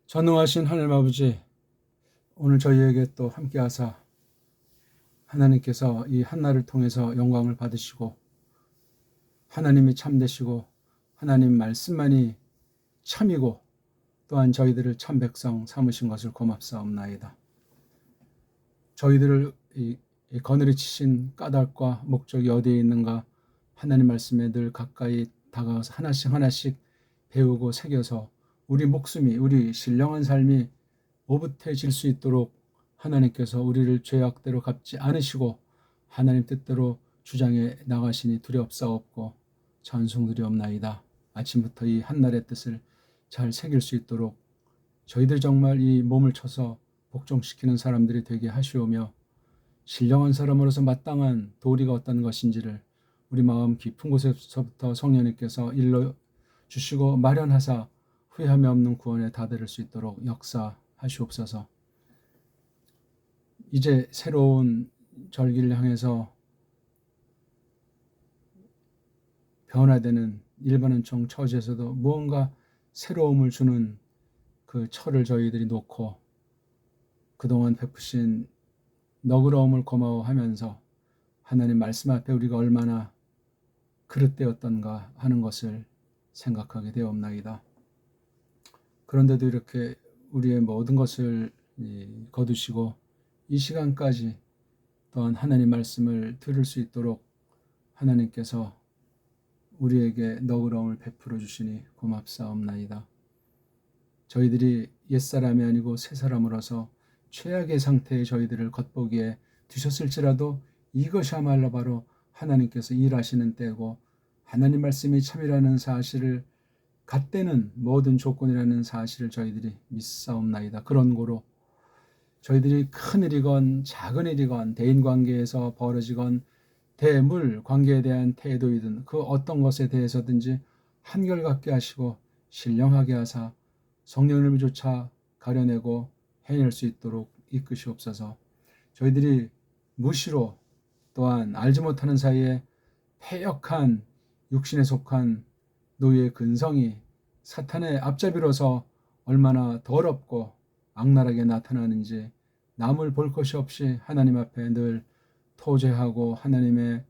전능하신 하나님 아버지, 오늘 저희에게 또 함께하사 하나님께서 이 한날을 통해서 영광을 받으시고 하나님이 참되시고 하나님 말씀만이 참이고 또한 저희들을 참 백성 삼으신 것을 고맙사옵나이다. 저희들을 이 거느리 치신 까닭과 목적이 어디에 있는가 하나님 말씀에 늘 가까이 다가가서 하나씩 하나씩 배우고 새겨서 우리 목숨이, 우리 신령한 삶이 오붓해질 수 있도록 하나님께서 우리를 죄악대로 갚지 않으시고 하나님 뜻대로 주장해 나가시니 두렵사옵고 찬송드리옵나이다. 아침부터 이 한날의 뜻을 잘 새길 수 있도록 저희들 정말 이 몸을 쳐서 복종시키는 사람들이 되게 하시오며 신령한 사람으로서 마땅한 도리가 어떤 것인지를 우리 마음 깊은 곳에서부터 성령님께서 일러 주시고 마련하사 후회함이 없는 구원에 다다를 수 있도록 역사하시옵소서. 이제 새로운 절기를 향해서 변화되는 일반은총 처지에서도 무언가 새로움을 주는 그 철을 저희들이 놓고 그동안 베푸신 너그러움을 고마워하면서 하나님 말씀 앞에 우리가 얼마나 그릇되었던가 하는 것을 생각하게 되옵나이다. 그런데도 이렇게 우리의 모든 것을 거두시고 이 시간까지 또한 하나님 말씀을 들을 수 있도록 하나님께서 우리에게 너그러움을 베풀어 주시니 고맙사옵나이다. 저희들이 옛사람이 아니고 새사람으로서 최악의 상태의 저희들을 겉보기에 두셨을지라도 이것이야말로 바로 하나님께서 일하시는 때고 하나님 말씀이 참이라는 사실을 갖대는 모든 조건이라는 사실을 저희들이 믿사옵나이다. 그런 고로 저희들이 큰 일이건 작은 일이건 대인관계에서 벌어지건 대물 관계에 대한 태도이든 그 어떤 것에 대해서든지 한결같게 하시고 신령하게 하사 성령님을 조차 가려내고 해낼 수 있도록 이끄시옵소서. 저희들이 무시로 또한 알지 못하는 사이에 패역한 육신에 속한 노예의 근성이 사탄의 앞잡이로서 얼마나 더럽고 악랄하게 나타나는지 남을 볼 것이 없이 하나님 앞에 늘 토제하고 하나님의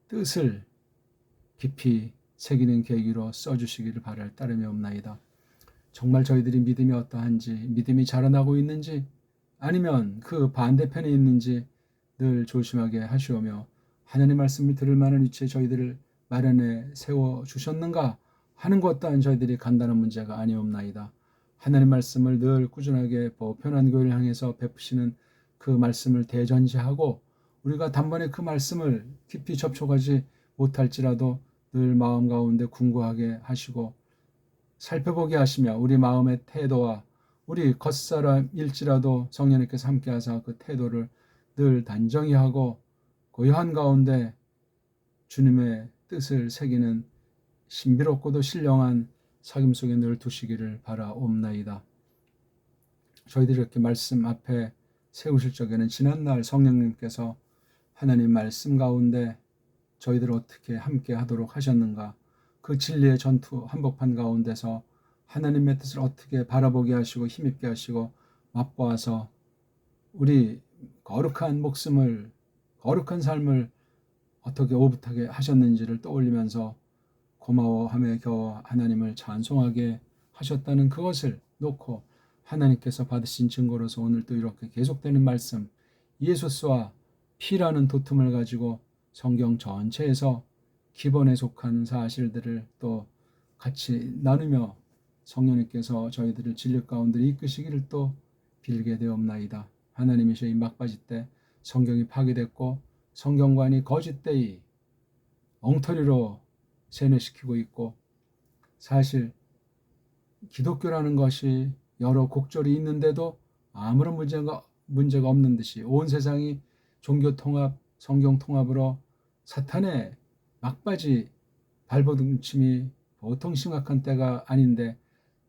뜻을 깊이 새기는 계기로 써주시기를 바랄 따름이 없나이다. 정말 저희들이 믿음이 어떠한지, 믿음이 자라나고 있는지 아니면 그 반대편에 있는지 늘 조심하게 하시오며 하나님 말씀을 들을 만한 위치에 저희들을 마련해 세워주셨는가 하는 것 또한 저희들이 간단한 문제가 아니옵나이다. 하나님 말씀을 늘 꾸준하게 보편한 교회를 향해서 베푸시는 그 말씀을 대전제하고 우리가 단번에 그 말씀을 깊이 접촉하지 못할지라도 늘 마음 가운데 궁구하게 하시고 살펴보게 하시며 우리 마음의 태도와 우리 겉사람일지라도 성령님께서 함께하사 그 태도를 늘 단정히 하고 고요한 가운데 주님의 뜻을 새기는 신비롭고도 신령한 사귐 속에 늘 두시기를 바라옵나이다. 저희들이 이렇게 말씀 앞에 세우실 적에는 지난날 성령님께서 하나님 말씀 가운데 저희들을 어떻게 함께 하도록 하셨는가, 그 진리의 전투 한복판 가운데서 하나님의 뜻을 어떻게 바라보게 하시고 힘있게 하시고 맛보아서 우리 거룩한 목숨을, 거룩한 삶을 어떻게 오붓하게 하셨는지를 떠올리면서 고마워함에 겨워 하나님을 찬송하게 하셨다는 그것을 놓고 하나님께서 받으신 증거로서 오늘 또 이렇게 계속되는 말씀, 예수스와 피라는 도tum을 가지고 성경 전체에서 기본에 속한 사실들을 또 같이 나누며 성령님께서 저희들을 진리 가운데 이끄시기를 또 빌게 되옵나이다. 하나님이 저희 막바지 때 성경이 파괴됐고 성경관이 거짓되이 엉터리로 세뇌시키고 있고 사실 기독교라는 것이 여러 곡절이 있는데도 아무런 문제가 없는 듯이 온 세상이 종교 통합, 성경 통합으로 사탄의 막바지 발버둥침이 보통 심각한 때가 아닌데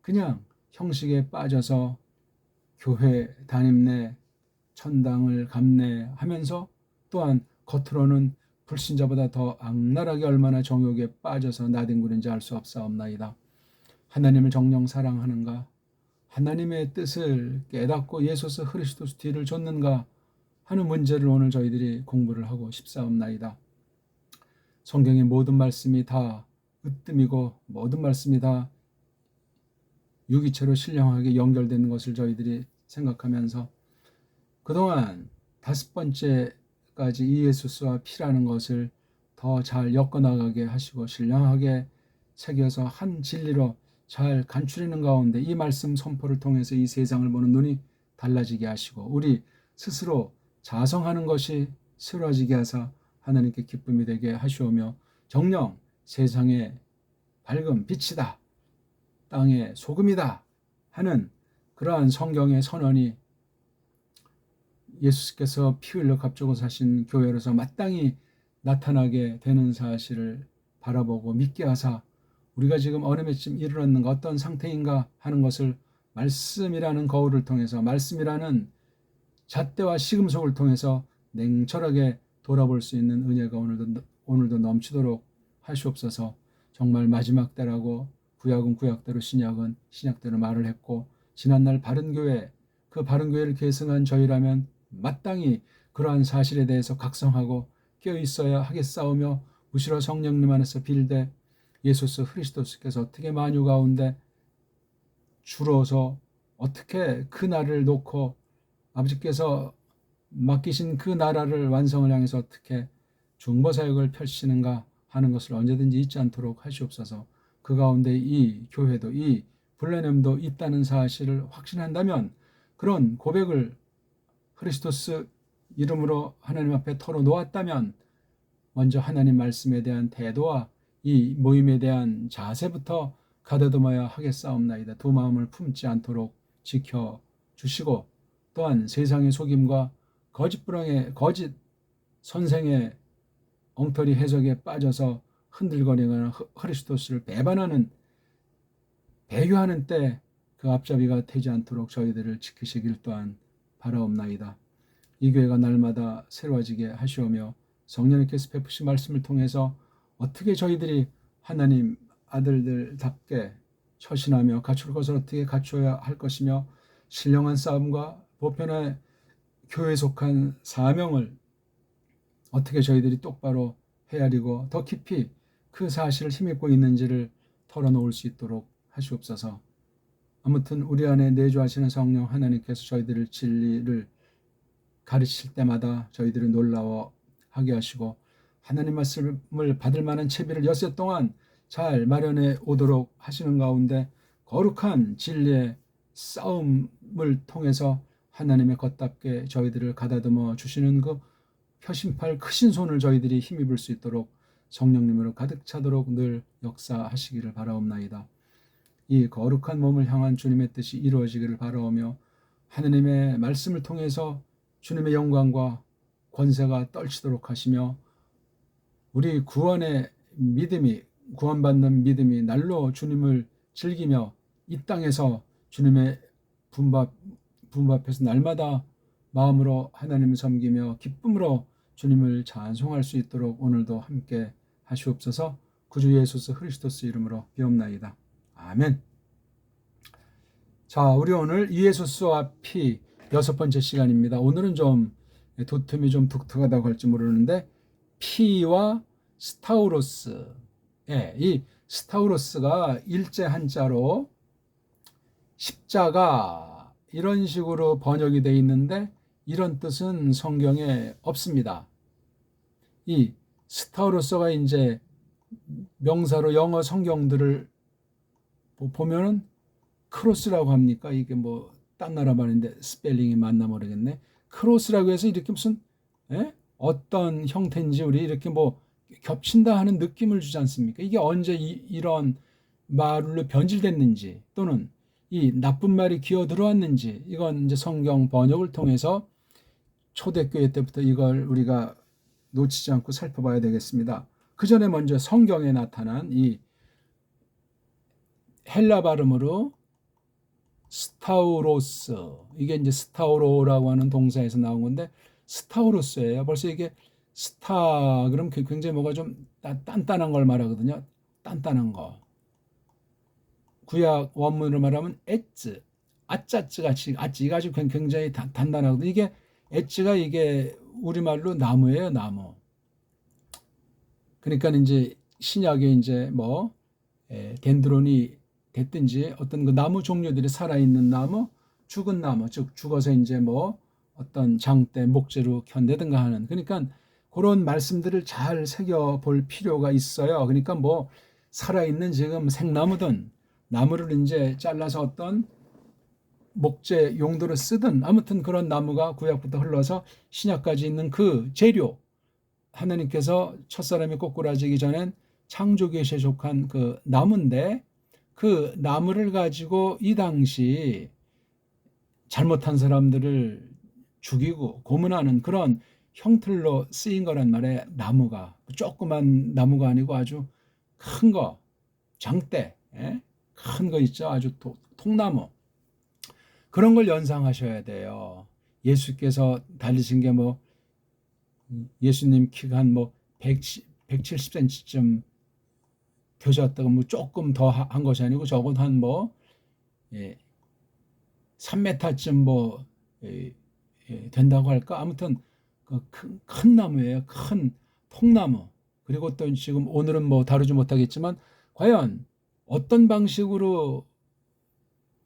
그냥 형식에 빠져서 교회 담임내 천당을 감내하면서 또한 겉으로는 불신자보다 더 악랄하게 얼마나 정욕에 빠져서 나뒹구는지 알 수 없사옵나이다. 하나님을 정녕 사랑하는가? 하나님의 뜻을 깨닫고 예수 그리스도 뒤를 줬는가 하는 문제를 오늘 저희들이 공부를 하고 싶사옵나이다. 성경의 모든 말씀이 다 으뜸이고 모든 말씀이 다 유기체로 신령하게 연결되는 것을 저희들이 생각하면서 그동안 5번째까지 이 예수스와 피라는 것을 더 잘 엮어나가게 하시고 신령하게 새겨서 한 진리로 잘 간추리는 가운데 이 말씀 선포를 통해서 이 세상을 보는 눈이 달라지게 하시고 우리 스스로 자성하는 것이 새로워지게 하사 하나님께 기쁨이 되게 하시오며 정녕 세상의 밝은 빛이다, 땅의 소금이다 하는 그러한 성경의 선언이 예수께서 피 흘려 값주고 사신 교회로서 마땅히 나타나게 되는 사실을 바라보고 믿게 하사 우리가 지금 어느 몇쯤 이르렀는가 어떤 상태인가 하는 것을 말씀이라는 거울을 통해서 말씀이라는 잣대와 시금석을 통해서 냉철하게 돌아볼 수 있는 은혜가 오늘도 넘치도록 하시옵소서. 정말 마지막 때라고 구약은 구약대로 신약은 신약대로 말을 했고 지난날 바른교회 그 바른교회를 계승한 저희라면 마땅히 그러한 사실에 대해서 각성하고 깨어있어야 하겠사오며 무시로 성령님 안에서 빌되 예수 그리스도께서 어떻게 만유 가운데 주로서 어떻게 그 나라를 놓고 아버지께서 맡기신 그 나라를 완성을 향해서 어떻게 중보사역을 펼치는가 하는 것을 언제든지 잊지 않도록 하시옵소서. 그 가운데 이 교회도 이 블레넴도 있다는 사실을 확신한다면 그런 고백을 크리스토스 이름으로 하나님 앞에 털어놓았다면 먼저 하나님 말씀에 대한 태도와 이 모임에 대한 자세부터 가다듬어야 하겠사옵나이다. 두 마음을 품지 않도록 지켜주시고 또한 세상의 속임과 거짓부렁의 거짓 선생의 엉터리 해석에 빠져서 흔들거리거나 그리스도스를 배반하는 배교하는 때 그 앞잡이가 되지 않도록 저희들을 지키시길 또한 바라옵나이다. 이 교회가 날마다 새로워지게 하시오며 성령님께서 베푸신 말씀을 통해서 어떻게 저희들이 하나님 아들들답게 처신하며 갖출 것을 어떻게 갖춰야 할 것이며 신령한 싸움과 보편의 교회에 속한 사명을 어떻게 저희들이 똑바로 헤아리고 더 깊이 그 사실을 힘입고 있는지를 털어놓을 수 있도록 하시옵소서. 아무튼 우리 안에 내주하시는 성령 하나님께서 저희들을 진리를 가르칠 때마다 저희들을 놀라워하게 하시고 하나님 말씀을 받을 만한 채비를 엿새 동안 잘 마련해 오도록 하시는 가운데 거룩한 진리의 싸움을 통해서 하나님의 걷답게 저희들을 가다듬어 주시는 그 표심팔 크신 손을 저희들이 힘입을 수 있도록 성령님으로 가득 차도록 늘 역사하시기를 바라옵나이다. 이 거룩한 몸을 향한 주님의 뜻이 이루어지기를 바라오며 하나님의 말씀을 통해서 주님의 영광과 권세가 떨치도록 하시며 우리 구원의 믿음이 구원받는 믿음이 날로 주님을 즐기며 이 땅에서 주님의 분밥에서 날마다 마음으로 하나님을 섬기며 기쁨으로 주님을 찬송할 수 있도록 오늘도 함께 하시옵소서. 구주 예수 그리스도스 이름으로 비옵나이다. 아멘. 자, 우리 오늘 예수와 피 6번째 시간입니다. 오늘은 좀 도톰이 좀 독특하다고 할지 모르는데 피와 스타우로스, 이 스타우로스가 일제 한자로 십자가 이런 식으로 번역이 되어 있는데 이런 뜻은 성경에 없습니다. 이 스타우로스가 이제 명사로 영어 성경들을 보면은 크로스라고 합니까? 이게 뭐 딴 나라 말인데 스펠링이 맞나 모르겠네. 크로스라고 해서 이렇게 무슨 어떤 형태인지 우리 이렇게 뭐 겹친다 하는 느낌을 주지 않습니까? 이게 언제 이런 말로 변질됐는지 또는 이 나쁜 말이 기어 들어왔는지 이건 이제 성경 번역을 통해서 초대교회 때부터 이걸 우리가 놓치지 않고 살펴봐야 되겠습니다. 그 전에 먼저 성경에 나타난 이 헬라 발음으로 스타우로스, 이게 이제 스타우로라고 하는 동사에서 나온 건데 스타우로스예요. 벌써 이게 스타 그럼 굉장히 뭐가 좀 단단한 걸 말하거든요. 단단한 거. 구약 원문으로 말하면 에츠, 아짜쯔 같이 이가 아주 굉장히 단단하거든요. 이게 엣지가 이게 우리말로 나무예요, 나무. 그러니까 이제 신약에 이제 뭐 덴드론이 됐든지 어떤 그 나무 종류들이 살아있는 나무, 죽은 나무, 즉 죽어서 이제 뭐 어떤 장대, 목재로 견대든가 하는, 그러니까 그런 말씀들을 잘 새겨볼 필요가 있어요. 그러니까 뭐 살아있는 지금 생나무든 나무를 이제 잘라서 어떤 목재 용도로 쓰든 아무튼 그런 나무가 구약부터 흘러서 신약까지 있는 그 재료, 하나님께서 첫사람이 꼬꾸라지기 전엔 창조기에 세속한 그 나무인데, 그 나무를 가지고 이 당시 잘못한 사람들을 죽이고 고문하는 그런 형틀로 쓰인 거란 말이에요. 나무가 조그만 나무가 아니고 아주 큰 거, 장대, 큰 거 있죠. 아주 통나무, 그런 걸 연상하셔야 돼요. 예수께서 달리신 게 뭐 예수님 키가 한 뭐 170cm쯤 되셨다고 뭐 조금 더 한 것이 아니고 적어도 한 뭐 3m쯤 뭐 된다고 할까? 아무튼 그 큰 나무예요. 큰 통나무. 그리고 또 지금 오늘은 뭐 다루지 못하겠지만 과연 어떤 방식으로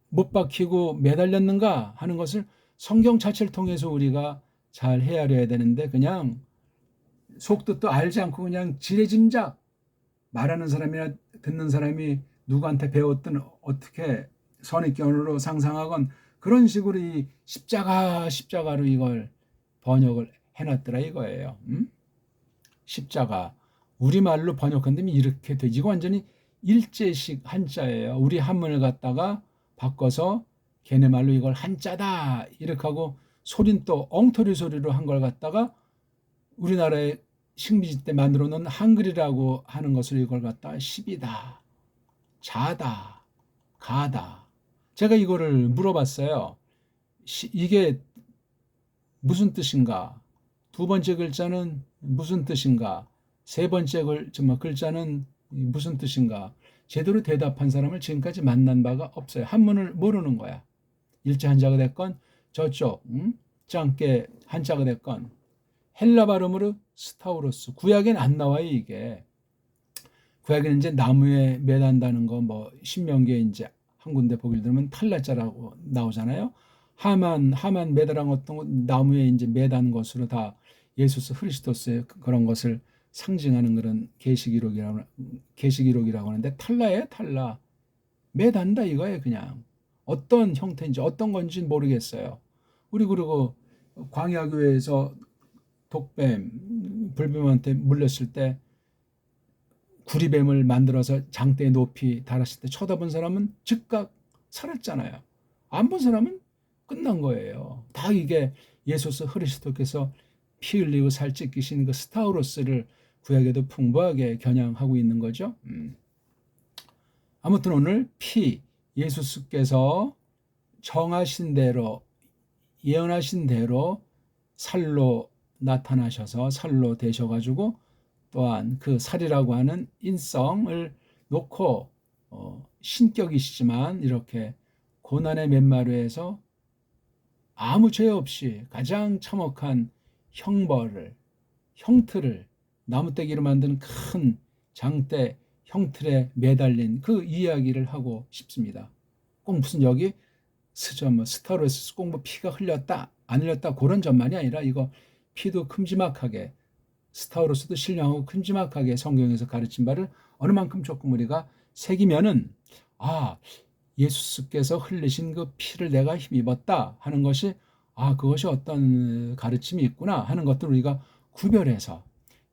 못 박히고 매달렸는가 하는 것을 성경 자체를 통해서 우리가 잘 헤아려야 되는데, 그냥 속뜻도 알지 않고 그냥 지레짐작 말하는 사람이나 듣는 사람이 누구한테 배웠든 어떻게 선입견으로 상상하건 그런 식으로 이 십자가로 이걸 번역을 해놨더라 이거예요. 십자가 우리말로 번역한다면 이렇게 되지. 이거 완전히 일제식 한자예요. 우리 한문을 갖다가 바꿔서 걔네 말로 이걸 한자다 이렇게 하고, 소린 또 엉터리 소리로 한 걸 갖다가 우리나라의 식민지 때 만들어 놓은 한글이라고 하는 것을 이걸 갖다가 십이다, 자다, 가다. 제가 이거를 물어봤어요. 이게 무슨 뜻인가? 두 번째 글자는 무슨 뜻인가? 세 번째 글자는 무슨 뜻인가? 제대로 대답한 사람을 지금까지 만난 바가 없어요. 한문을 모르는 거야. 일제 한자가 됐건 저쪽 짱깨 한자가 됐건 헬라 발음으로 스타우로스. 구약엔 안 나와요 이게. 구약에는 이제 나무에 매단다는 거 뭐 신명기에 이제 한 군데 보길 들으면 탈라자라고 나오잖아요. 하만 매달한 어떤 나무에 이제 매단 것으로 다 예수스 그리스도스의 그런 것을 상징하는 그런 계시기록이라고 하는데, 탈라예요. 탈라. 매단다 이거예요. 그냥 어떤 형태인지 어떤 건지 모르겠어요. 우리 그리고 광야교회에서 독뱀, 불뱀한테 물렸을 때 구리뱀을 만들어서 장대에 높이 달았을 때 쳐다본 사람은 즉각 살았잖아요. 안 본 사람은 끝난 거예요. 다 이게 예수스 그리스도께서 피 흘리고 살 찢기신 그 스타우로스를 구약에도 풍부하게 겨냥하고 있는 거죠. 아무튼 오늘 예수께서 정하신 대로, 예언하신 대로 살로 나타나셔서 살로 되셔가지고 또한 그 살이라고 하는 인성을 놓고 신격이시지만 이렇게 고난의 맨마루에서 아무 죄 없이 가장 참혹한 형틀을 나무떼기로 만든 큰 장대 형틀에 매달린 그 이야기를 하고 싶습니다. 꼭 무슨 여기 스타로에서 꼭 뭐 피가 흘렸다 안 흘렸다 그런 점만이 아니라 이거 피도 큼지막하게, 스타우로스도 신령하고 큼지막하게 성경에서 가르친 바를 어느 만큼 조금 우리가 새기면은 예수께서 흘리신 그 피를 내가 힘입었다 하는 것이 그것이 어떤 가르침이 있구나 하는 것들을 우리가 구별해서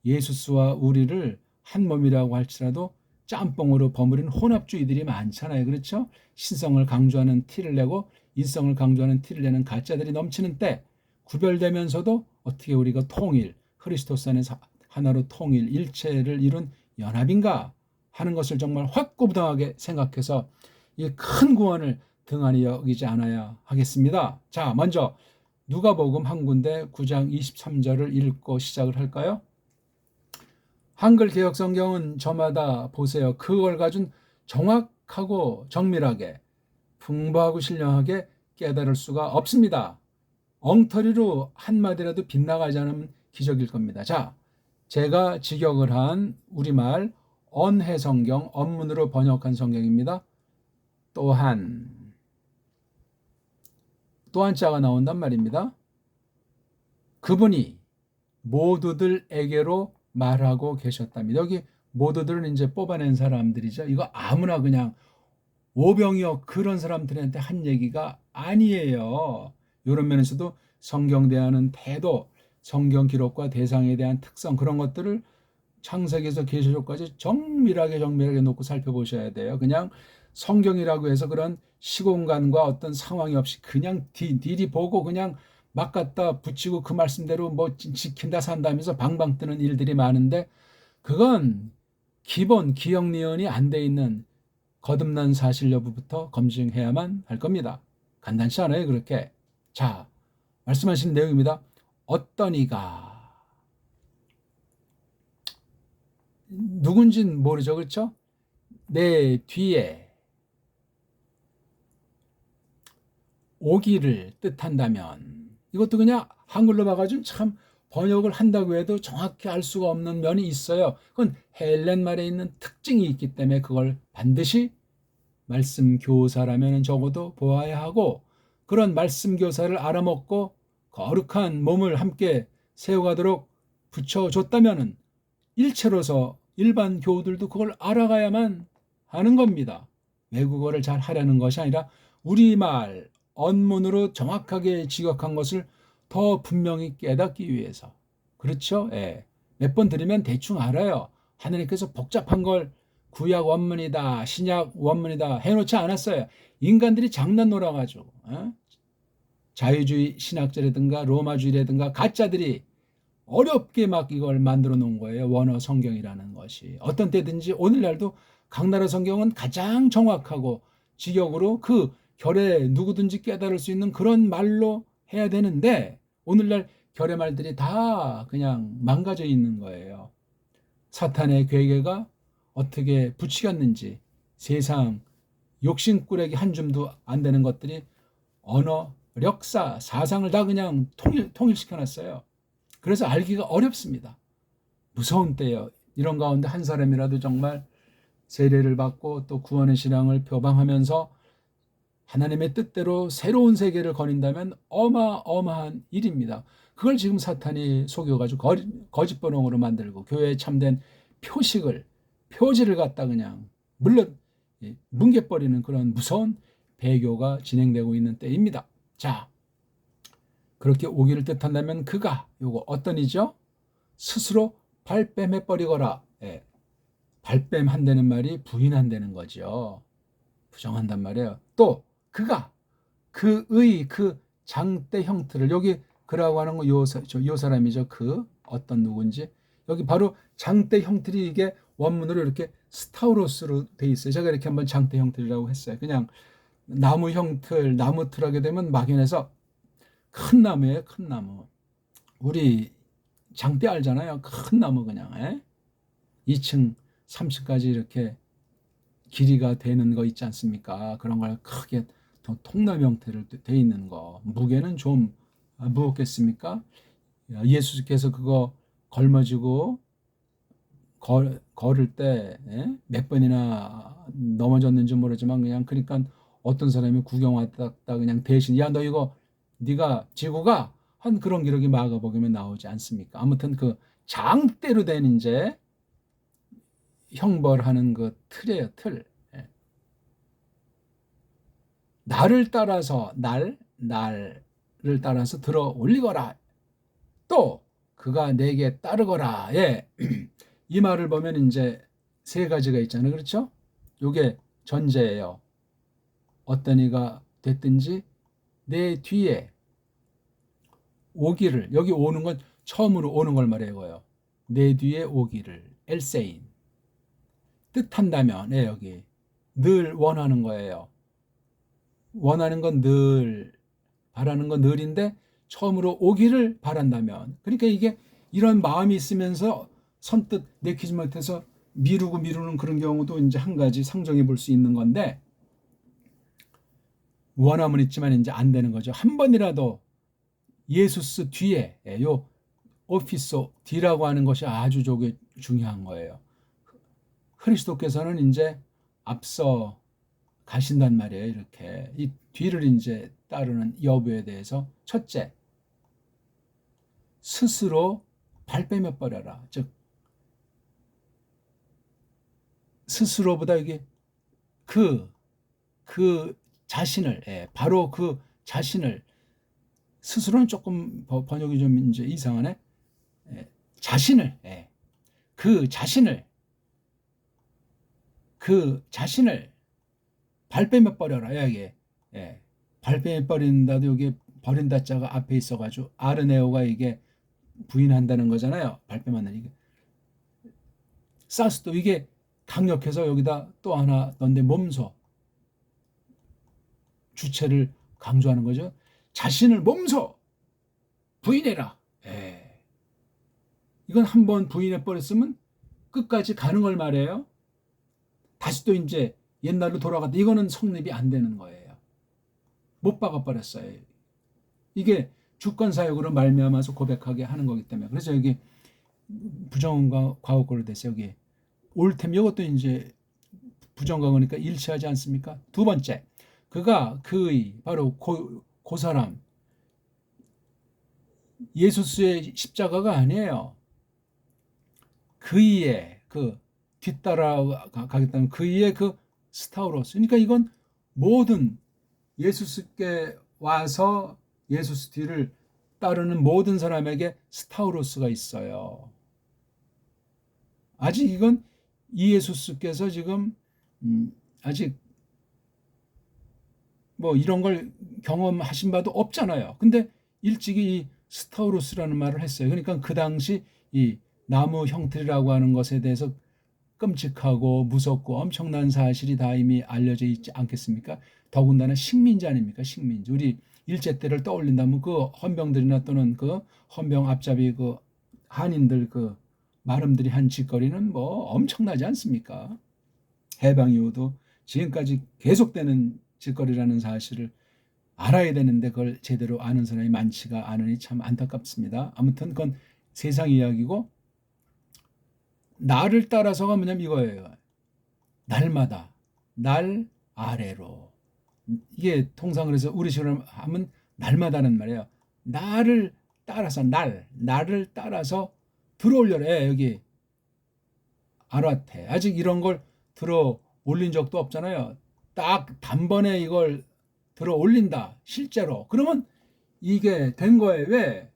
예수와 우리를 한 몸이라고 할지라도 짬뽕으로 버무린 혼합주의들이 많잖아요. 그렇죠? 신성을 강조하는 티를 내고 인성을 강조하는 티를 내는 가짜들이 넘치는 때 구별되면서도 어떻게 우리가 그리스도스 안에서 하나로 일체를 이룬 연합인가 하는 것을 정말 확고부당하게 생각해서 이 큰 구원을 등한히 여기지 않아야 하겠습니다. 자, 먼저 누가복음 한 군데 9장 23절을 읽고 시작을 할까요? 한글 개역 성경은 저마다 보세요. 그걸 가진 정확하고 정밀하게 풍부하고 신령하게 깨달을 수가 없습니다. 엉터리로 한마디라도 빗나가지 않으면 기적일 겁니다. 자, 제가 직역을 한 우리말 언해성경, 언문으로 번역한 성경입니다. 또한 자가 나온단 말입니다. 그분이 모두들에게로 말하고 계셨답니다. 여기 모두들은 이제 뽑아낸 사람들이죠. 이거 아무나 그냥 오병이어 그런 사람들한테 한 얘기가 아니에요. 이런 면에서도 성경 대하는 태도, 성경 기록과 대상에 대한 특성, 그런 것들을 창세기에서 계시록까지 정밀하게 놓고 살펴보셔야 돼요. 그냥 성경이라고 해서 그런 시공간과 어떤 상황이 없이 그냥 디디 보고 그냥 막 갖다 붙이고 그 말씀대로 뭐 지킨다 산다면서 방방 뜨는 일들이 많은데, 그건 기본 기억니언이 안 돼 있는 거듭난 사실 여부부터 검증해야만 할 겁니다. 간단치 않아요, 그렇게. 자, 말씀하신 내용입니다. 어떤 이가, 누군진 모르죠, 그렇죠? 내 뒤에 오기를 뜻한다면, 이것도 그냥 한글로 봐가지고 참 번역을 한다고 해도 정확히 알 수가 없는 면이 있어요. 그건 헬렌 말에 있는 특징이 있기 때문에 그걸 반드시 말씀 교사라면 적어도 보아야 하고, 그런 말씀 교사를 알아먹고 거룩한 몸을 함께 세워가도록 붙여줬다면 일체로서 일반 교우들도 그걸 알아가야만 하는 겁니다. 외국어를 잘 하려는 것이 아니라 우리말 언문으로 정확하게 직역한 것을 더 분명히 깨닫기 위해서. 그렇죠? 예. 몇 번 들으면 대충 알아요. 하나님께서 복잡한 걸 구약 원문이다, 신약 원문이다 해놓지 않았어요. 인간들이 장난 놀아가지고 자유주의 신학자라든가 로마주의라든가 가짜들이 어렵게 막 이걸 만들어 놓은 거예요. 원어 성경이라는 것이. 어떤 때든지 오늘날도 각 나라 성경은 가장 정확하고 직역으로 그 결에 누구든지 깨달을 수 있는 그런 말로 해야 되는데, 오늘날 결의 말들이 다 그냥 망가져 있는 거예요. 사탄의 괴계가 어떻게 부추겼는지, 세상 욕심꾸러기 한 줌도 안 되는 것들이 언어, 역사, 사상을 다 그냥 통일시켜놨어요. 그래서 알기가 어렵습니다. 무서운 때예요. 이런 가운데 한 사람이라도 정말 세례를 받고 또 구원의 신앙을 표방하면서 하나님의 뜻대로 새로운 세계를 거닌다면 어마어마한 일입니다. 그걸 지금 사탄이 속여가지고 거짓번영으로 만들고 교회에 참된 표지를 갖다 그냥 뭉개버리는 그런 무서운 배교가 진행되고 있는 때입니다. 자, 그렇게 오기를 뜻한다면 그가, 요거 어떤 이죠? 스스로 발뺌해버리거라. 예. 발뺌한다는 말이 부인한다는 거죠. 부정한단 말이에요. 또 그가, 그의 그 장대 형틀을, 여기 그라고 하는 거 요 사람이죠. 그 어떤 누군지. 여기 바로 장대 형틀이 이게 원문으로 이렇게 스타우로스로 돼 있어요. 제가 이렇게 한번 장대 형틀이라고 했어요. 그냥 나무 형틀, 나무 틀 하게 되면 막연해서 큰 나무예요, 큰 나무. 우리 장대 알잖아요. 큰 나무 그냥. 2층, 3층까지 이렇게 길이가 되는 거 있지 않습니까? 그런 걸 크게 통나무 형태로 돼 있는 거. 무게는 좀 무겁겠습니까? 예수께서 그거 걸머지고 걸을 때 몇 번이나 넘어졌는지 모르지만 그냥, 그러니까 어떤 사람이 구경 왔다 그냥 대신, 야 너 이거 네가 지고 가 한 그런 기록이 마가복음에 나오지 않습니까? 아무튼 그 장대로 된 이제 형벌하는 그 틀이에요, 틀. 날을 따라서 날을 따라서 들어 올리거라. 또 그가 내게 따르거라. 예. 이 말을 보면 이제 세 가지가 있잖아요. 그렇죠? 요게 전제예요. 어떤 이가 됐든지 내 뒤에 오기를, 여기 오는 건 처음으로 오는 걸 말해요. 내 뒤에 오기를, 엘세인. 뜻한다면, 여기 늘 원하는 거예요. 원하는 건 늘, 바라는 건 늘인데 처음으로 오기를 바란다면, 그러니까 이게 이런 마음이 있으면서 선뜻 내키지 못해서 미루는 그런 경우도 이제 한 가지 상정해 볼 수 있는 건데, 원함은 있지만 이제 안 되는 거죠. 한 번이라도 예수스 뒤에 요 오피소 뒤라고 하는 것이 아주 저게 중요한 거예요. 그리스도께서는 이제 앞서 가신단 말이에요. 이렇게 이 뒤를 이제 따르는 여부에 대해서 첫째, 스스로 발뺌해 버려라. 즉 스스로보다 이게 그 자신을 바로 그 자신을 스스로는 조금 번역이 좀 이제 이상하네. 자신을 그 자신을 발뺌해 버려라. 여기 발뺌해 버린다도 여기 버린다 자가 앞에 있어가지고 아르네오가 이게 부인한다는 거잖아요. 발뺌하는 이게 사스도 이게 강력해서 여기다 또 하나 넣는데 몸소 주체를 강조하는 거죠. 자신을 몸소 부인해라. 이건 한번 부인해 버렸으면 끝까지 가는 걸 말해요. 다시 또 이제 옛날로 돌아갔다. 이거는 성립이 안 되는 거예요. 못 박아 버렸어요. 이게 주권 사역으로 말미암아서 고백하게 하는 거기 때문에. 그래서 여기 부정과 과거꼴로 돼서 여기 올템 이것도 이제 부정과 그러니까 일치하지 않습니까? 두 번째, 그가 그의 바로 그 사람 예수스의 십자가가 아니에요. 그의 그 뒤따라가겠다는 그의 그 스타우로스. 그러니까 이건 모든 예수스께 와서 예수스 뒤를 따르는 모든 사람에게 스타우로스가 있어요. 아직 이건 이 예수스께서 지금 아직 뭐 이런 걸 경험하신 바도 없잖아요. 근데 일찍이 이 스타우로스라는 말을 했어요. 그러니까 그 당시 이 나무 형틀이라고 하는 것에 대해서 끔찍하고 무섭고 엄청난 사실이 다 이미 알려져 있지 않겠습니까? 더군다나 식민지 아닙니까? 식민지. 우리 일제 때를 떠올린다면 그 헌병들이나 또는 그 헌병 앞잡이 그 한인들 그 마름들이 한 짓거리는 뭐 엄청나지 않습니까? 해방 이후도 지금까지 계속되는 짓거리라는 사실을 알아야 되는데 그걸 제대로 아는 사람이 많지가 않으니 참 안타깝습니다. 아무튼 그건 세상 이야기고, 나를 따라서가 뭐냐면 이거예요. 날마다 날 아래로. 이게 통상 그래서 우리식으로 하면 날마다는 말이에요. 나를 따라서 나를 따라서 들어올려라. 여기 아라테. 아직 이런 걸 들어 올린 적도 없잖아요. 딱 단번에 이걸 들어 올린다. 실제로. 그러면 이게 된 거예요. 왜?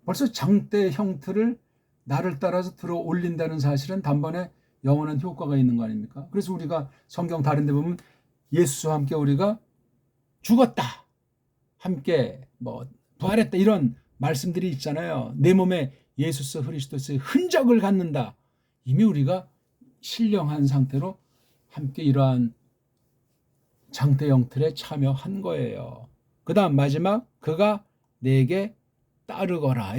벌써 장대 형틀을 나를 따라서 들어 올린다는 사실은 단번에 영원한 효과가 있는 거 아닙니까? 그래서 우리가 성경 다른 데 보면 예수와 함께 우리가 죽었다. 함께 뭐 부활했다. 이런 말씀들이 있잖아요. 내 몸에 예수 그리스도의 흔적을 갖는다. 이미 우리가 신령한 상태로 함께 이러한 장대 형틀에 참여한 거예요. 그 다음 마지막, 그가 내게 따르거라.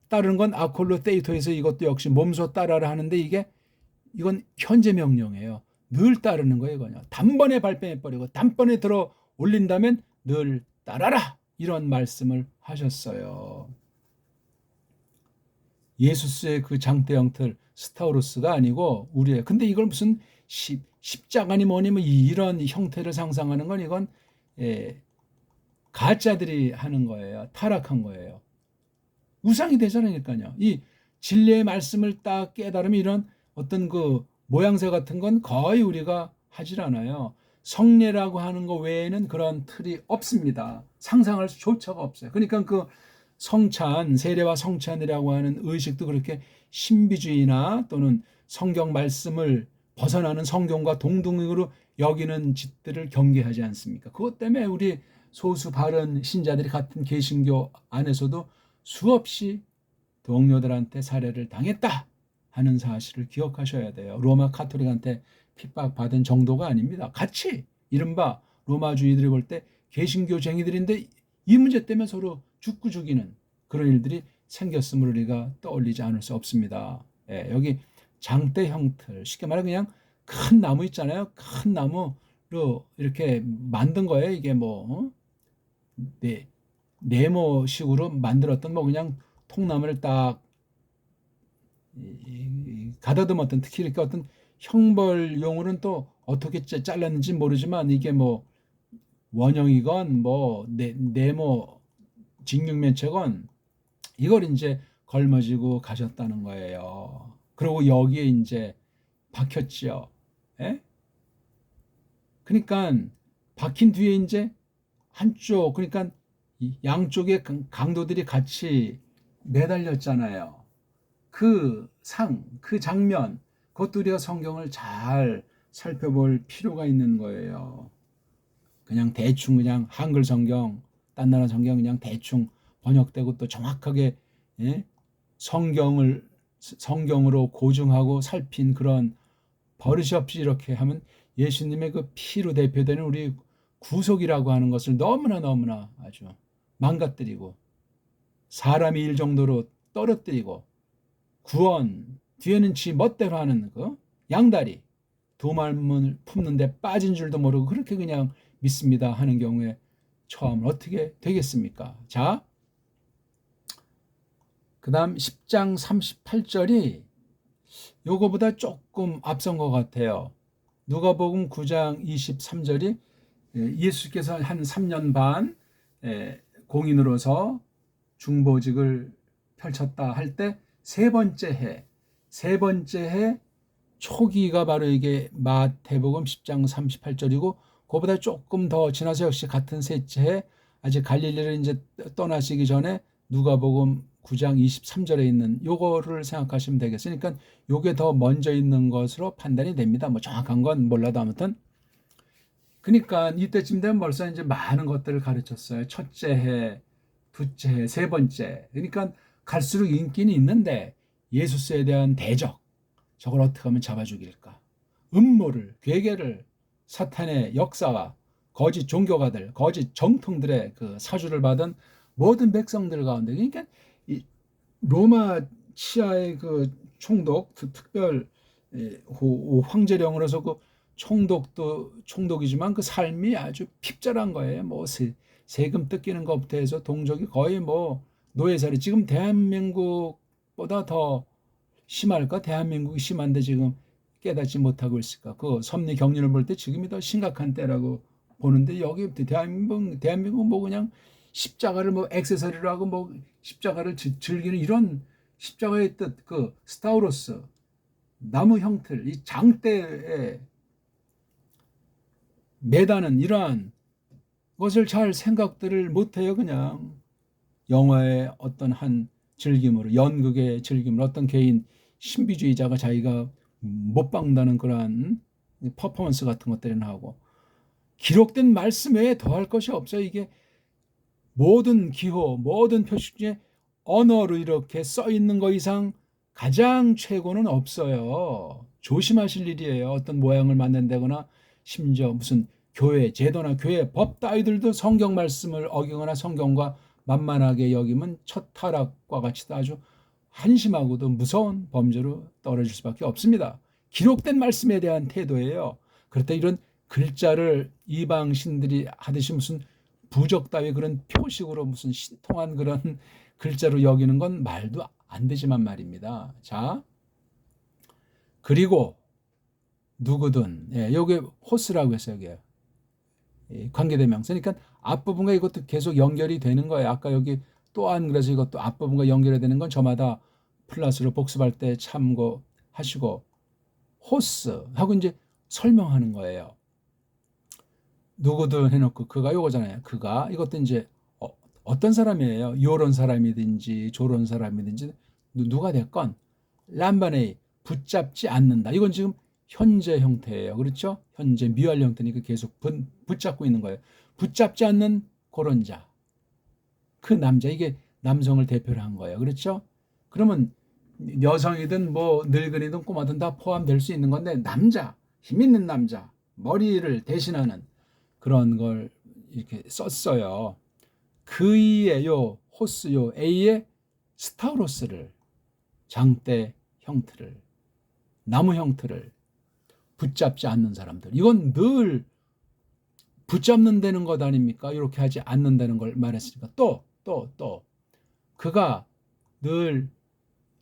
따르는 건 아콜로 테이토에서 이것도 역시 몸소 따라라 하는데 이건 현재 명령이에요. 늘 따르는 거예요. 이거요. 단번에 발뺌해버리고 단번에 들어 올린다면 늘 따라라. 이런 말씀을 하셨어요. 예수스의 그 장대 형틀 스타우로스가 아니고 우리의. 근데 이걸 무슨 십자가니 뭐니 뭐 이런 형태를 상상하는 건 이건 가짜들이 하는 거예요. 타락한 거예요. 우상이 되잖아요. 이 진리의 말씀을 딱 깨달으면 이런 어떤 그 모양새 같은 건 거의 우리가 하질 않아요. 성례라고 하는 거 외에는 그런 틀이 없습니다. 상상할 수조차가 없어요. 그러니까 그 성찬, 세례와 성찬이라고 하는 의식도 그렇게 신비주의나 또는 성경 말씀을 벗어나는 성경과 동등으로 여기는 짓들을 경계하지 않습니까? 그것 때문에 우리 소수 바른 신자들이 같은 개신교 안에서도 수없이 동료들한테 살해를 당했다 하는 사실을 기억하셔야 돼요. 로마 카톨릭한테 핍박받은 정도가 아닙니다. 같이 이른바 로마주의들이 볼 때 개신교쟁이들인데 이 문제 때문에 서로 죽고 죽이는 그런 일들이 생겼음을 우리가 떠올리지 않을 수 없습니다. 여기 장대 형틀, 쉽게 말하면 그냥 큰 나무 있잖아요. 큰 나무 이렇게 만든 거예요. 이게 뭐 네모식으로 만들었던 뭐 그냥 통나무를 딱 가다듬었던, 특히 이렇게 어떤 형벌용으로는 또 어떻게 잘랐는지 모르지만 이게 뭐 원형이건 뭐 네모 직육면체건 이걸 이제 걸머지고 가셨다는 거예요. 그리고 여기에 이제 박혔지요. 예? 그러니까 박힌 뒤에 이제 한쪽, 그러니까 양쪽의 강도들이 같이 매달렸잖아요. 그 장면, 그것도 우리가 성경을 잘 살펴볼 필요가 있는 거예요. 그냥 대충 그냥 한글 성경, 딴 나라 성경 그냥 대충 번역되고 또 정확하게, 예? 성경으로 고증하고 살핀 그런 버릇이 없이 이렇게 하면 예수님의 그 피로 대표되는 우리 구속이라고 하는 것을 너무나 아주 망가뜨리고, 사람이 일 정도로 떨어뜨리고, 구원 뒤에는 지 멋대로 하는 그 양다리, 두 말문을 품는데 빠진 줄도 모르고 그렇게 그냥 믿습니다 하는 경우에 처음 어떻게 되겠습니까? 자, 그 다음 10장 38절이 요거보다 조금 앞선 것 같아요. 누가복음 9장 23절이 예수께서 한 3년 반 공인으로서 중보직을 펼쳤다 할 때 세 번째 해 초기가 바로 이게 마태복음 10장 38절이고, 그보다 조금 더 지나서 역시 같은 셋째 해 아직 갈릴리를 이제 떠나시기 전에 누가복음 9장 23절에 있는 요거를 생각하시면 되겠어요. 그러니까 요게 더 먼저 있는 것으로 판단이 됩니다. 뭐 정확한 건 몰라도 아무튼. 그러니까 이때쯤 되면 벌써 이제 많은 것들을 가르쳤어요. 첫째 해, 둘째 해, 세 번째. 그러니까 갈수록 인기는 있는데 예수스에 대한 대적, 저걸 어떻게 하면 잡아 죽일까? 음모를, 괴계를, 사탄의 역사와 거짓 종교가들, 거짓 정통들의 그 사주를 받은 모든 백성들 가운데, 그러니까 이 로마 치하의 그 총독, 특별 황제령으로서 그 총독도 총독이지만 그 삶이 아주 핍절한 거예요. 뭐 세금 뜯기는 것부터 해서 동족이 거의 뭐 노예살이, 지금 대한민국보다 더 심할까? 대한민국이 심한데 지금 깨닫지 못하고 있을까? 그 섭리 경륜을 볼 때 지금이 더 심각한 때라고 보는데, 여기부터 대한민국 뭐 그냥 십자가를 뭐 액세서리로 하고 뭐 십자가를 즐기는 이런 십자가의 뜻, 그 스타우로스 나무 형틀, 이 장대에 매다는 이러한 것을 잘 생각들을 못해요. 그냥 영화의 어떤 한 즐김으로, 연극의 즐김으로 어떤 개인 신비주의자가 자기가 못 박는다는 그러한 퍼포먼스 같은 것들이나 하고, 기록된 말씀 외에 더할 것이 없어요. 이게 모든 기호, 모든 표식 중에 언어로 이렇게 써 있는 거 이상 가장 최고는 없어요. 조심하실 일이에요. 어떤 모양을 만든다거나 심지어 무슨 교회 제도나 교회 법 따위들도 성경 말씀을 어기거나 성경과 만만하게 여기면 첫 타락과 같이 아주 한심하고도 무서운 범죄로 떨어질 수밖에 없습니다. 기록된 말씀에 대한 태도예요. 그렇다 이런 글자를 이방신들이 하듯이 무슨 부적 따위 그런 표식으로 무슨 신통한 그런 글자로 여기는 건 말도 안 되지만 말입니다. 자, 그리고 누구든, 여기 호스라고 했어요. 여기 관계대명사. 그러니까 앞부분과 이것도 계속 연결이 되는 거예요. 아까 여기 또한, 그래서 이것도 앞부분과 연결이 되는 건 저마다 플러스로 복습할 때 참고하시고, 호스 하고 이제 설명하는 거예요. 누구든 해놓고 그가 요거잖아요. 그가, 이것도 이제 어떤 사람이에요? 요런 사람이든지 저런 사람이든지 누가 됐건 람바네이, 붙잡지 않는다. 이건 지금 현재 형태예요. 그렇죠? 현재 미완 형태니까 계속 붙잡고 있는 거예요. 붙잡지 않는 그런 자, 그 남자, 이게 남성을 대표로 한 거예요. 그렇죠? 그러면 여성이든 뭐 늙은이든 꼬마든 다 포함될 수 있는 건데, 남자, 힘 있는 남자, 머리를 대신하는 그런 걸 이렇게 썼어요. 그이의 요 호스, 요 A의 스타우로스를, 장대 형태를, 나무 형태를 붙잡지 않는 사람들, 이건 늘 붙잡는다는 것 아닙니까? 이렇게 하지 않는다는 걸 말했으니까 또 그가 늘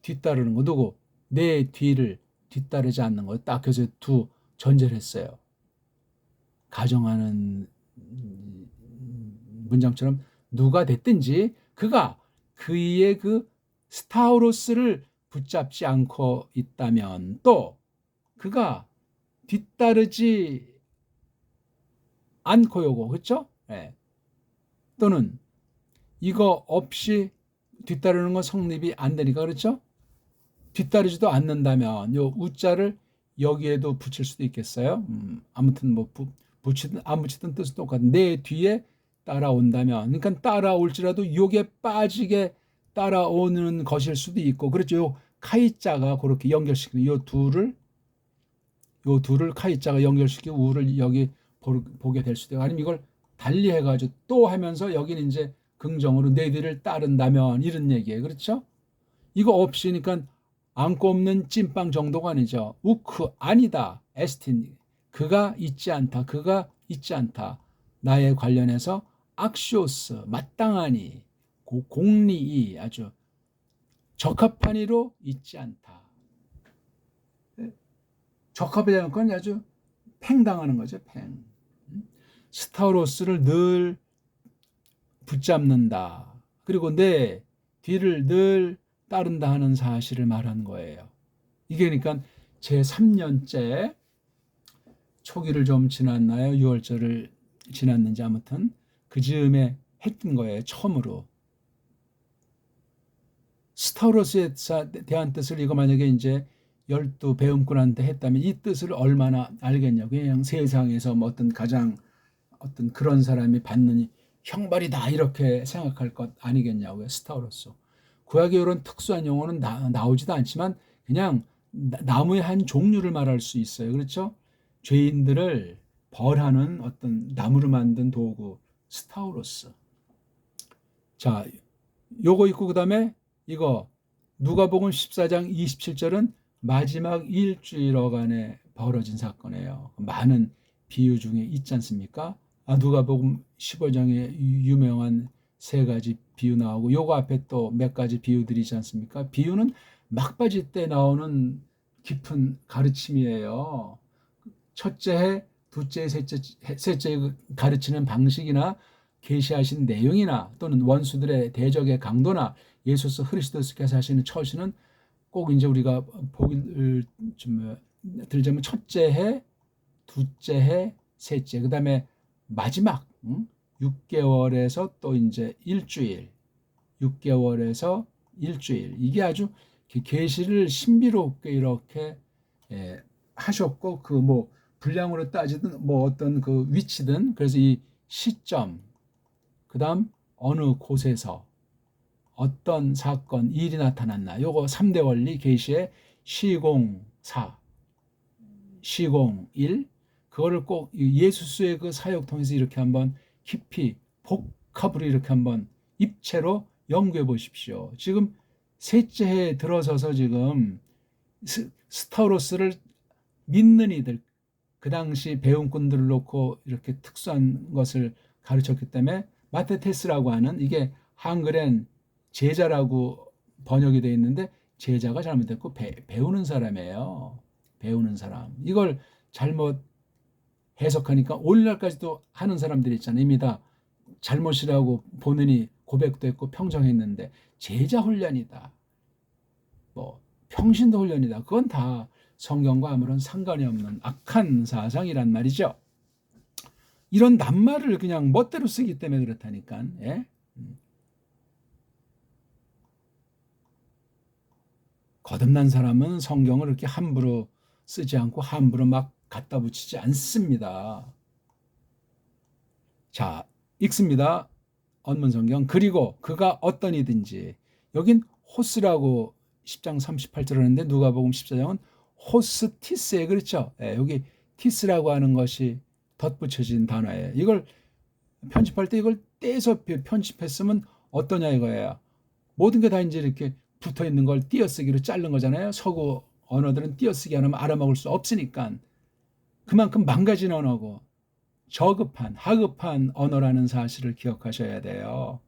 뒤따르는 거 누구? 내 뒤를 뒤따르지 않는 거. 딱 그래서 두 전제를 했어요. 가정하는 문장처럼 누가 됐든지 그가 그의 그 스타우로스를 붙잡지 않고 있다면 또 그가 뒤따르지 않고 요거 그렇죠? 네. 또는 이거 없이 뒤따르는 건 성립이 안 되니까 그렇죠? 뒤따르지도 않는다면 요 우자를 여기에도 붙일 수도 있겠어요. 아무튼 뭐 붙이든 안 붙이든 뜻은 똑같은 내 뒤에 따라온다면 그러니까 따라올지라도 요게 빠지게 따라오는 것일 수도 있고 그렇죠. 요 카이자가 그렇게 연결시키는 요 둘을 카이자가 연결시키고 우를 여기 보게 될 수도 있고 아니면 이걸 달리 해가지고 또 하면서 여기는 이제 긍정으로 내 뒤를 따른다면 이런 얘기예요. 그렇죠? 이거 없이니까 안고 없는 찐빵 정도가 아니죠. 우크 아니다. 에스틴 그가 있지 않다. 그가 있지 않다. 나에 관련해서 악시오스 마땅하니 공리이 아주 적합한 이로 있지 않다. 적합하지 않은 건 아주 팽당하는 거죠. 팽. 스타우로스를 늘 붙잡는다. 그리고 내 뒤를 늘 따른다 하는 사실을 말하는 거예요. 이게 그러니까 제 3년째 초기를 좀 지났나요? 6월절을 지났는지 아무튼 그 즈음에 했던 거예요. 처음으로. 스타우로스에 대한 뜻을 이거 만약에 이제 12 배움꾼한테 했다면 이 뜻을 얼마나 알겠냐고. 그냥 세상에서 뭐 어떤 그런 사람이 받는 형벌이다 이렇게 생각할 것 아니겠냐고요. 스타우로스. 구약에 이런 특수한 용어는 나오지도 않지만 그냥 나무의 한 종류를 말할 수 있어요. 그렇죠? 죄인들을 벌하는 어떤 나무로 만든 도구 스타우로스. 자, 요거 있고 그다음에 이거 누가복음 14장 27절은 마지막 일주일어간에 벌어진 사건이에요. 많은 비유 중에 있지 않습니까? 누가복음 15장에 유명한 세 가지 비유 나오고 요거 앞에 또 몇 가지 비유들이 있지 않습니까? 비유는 막바지 때 나오는 깊은 가르침이에요. 첫째 해, 둘째 해, 셋째 해 가르치는 방식이나 계시하신 내용이나 또는 원수들의 대적의 강도나 예수 그리스도께서 하시는 처시는 꼭 이제 우리가 보기를 좀 들자면 첫째 해, 둘째 해, 셋째, 그 다음에 마지막 6개월에서 또 이제 일주일, 6개월에서 일주일 이게 아주 계시를 신비롭게 이렇게 하셨고 그 뭐 분량으로 따지든 뭐 어떤 그 위치든 그래서 이 시점 그다음 어느 곳에서 어떤 사건 일이 나타났나 요거 3대 원리 계시의 시공4 시공1 그거를 꼭 예수스의 그 사역 통해서 이렇게 한번 깊이 복합으로 이렇게 한번 입체로 연구해 보십시오. 지금 셋째 해에 들어서서 지금 스타우로스를 믿는 이들 그 당시 배움꾼들을 놓고 이렇게 특수한 것을 가르쳤기 때문에 마테테스라고 하는 이게 한글엔 제자라고 번역이 되어 있는데 제자가 잘못됐고 배우는 사람이에요. 배우는 사람. 이걸 잘못 해석하니까 오늘날까지도 하는 사람들이 있잖아요. 이미 다 잘못이라고 본인이 고백도 했고 평정했는데 제자 훈련이다. 뭐 평신도 훈련이다. 그건 다 성경과 아무런 상관이 없는 악한 사상이란 말이죠. 이런 낱말을 그냥 멋대로 쓰기 때문에 그렇다니까. 예? 거듭난 사람은 성경을 이렇게 함부로 쓰지 않고 함부로 막 갖다 붙이지 않습니다. 자, 읽습니다. 언문성경. 그리고 그가 어떤 이든지 여긴 호스라고 10장 38절 하는데 누가복음 14장은 호스티스에 그렇죠. 예, 여기 티스라고 하는 것이 덧붙여진 단어예요. 이걸 편집할 때 이걸 떼서 편집했으면 어떠냐 이거예요. 모든 게 다 이제 이렇게 붙어 있는 걸 띄어쓰기로 자른 거잖아요. 서구 언어들은 띄어쓰기 안 하면 알아먹을 수 없으니까 그만큼 망가진 언어고 저급한, 하급한 언어라는 사실을 기억하셔야 돼요.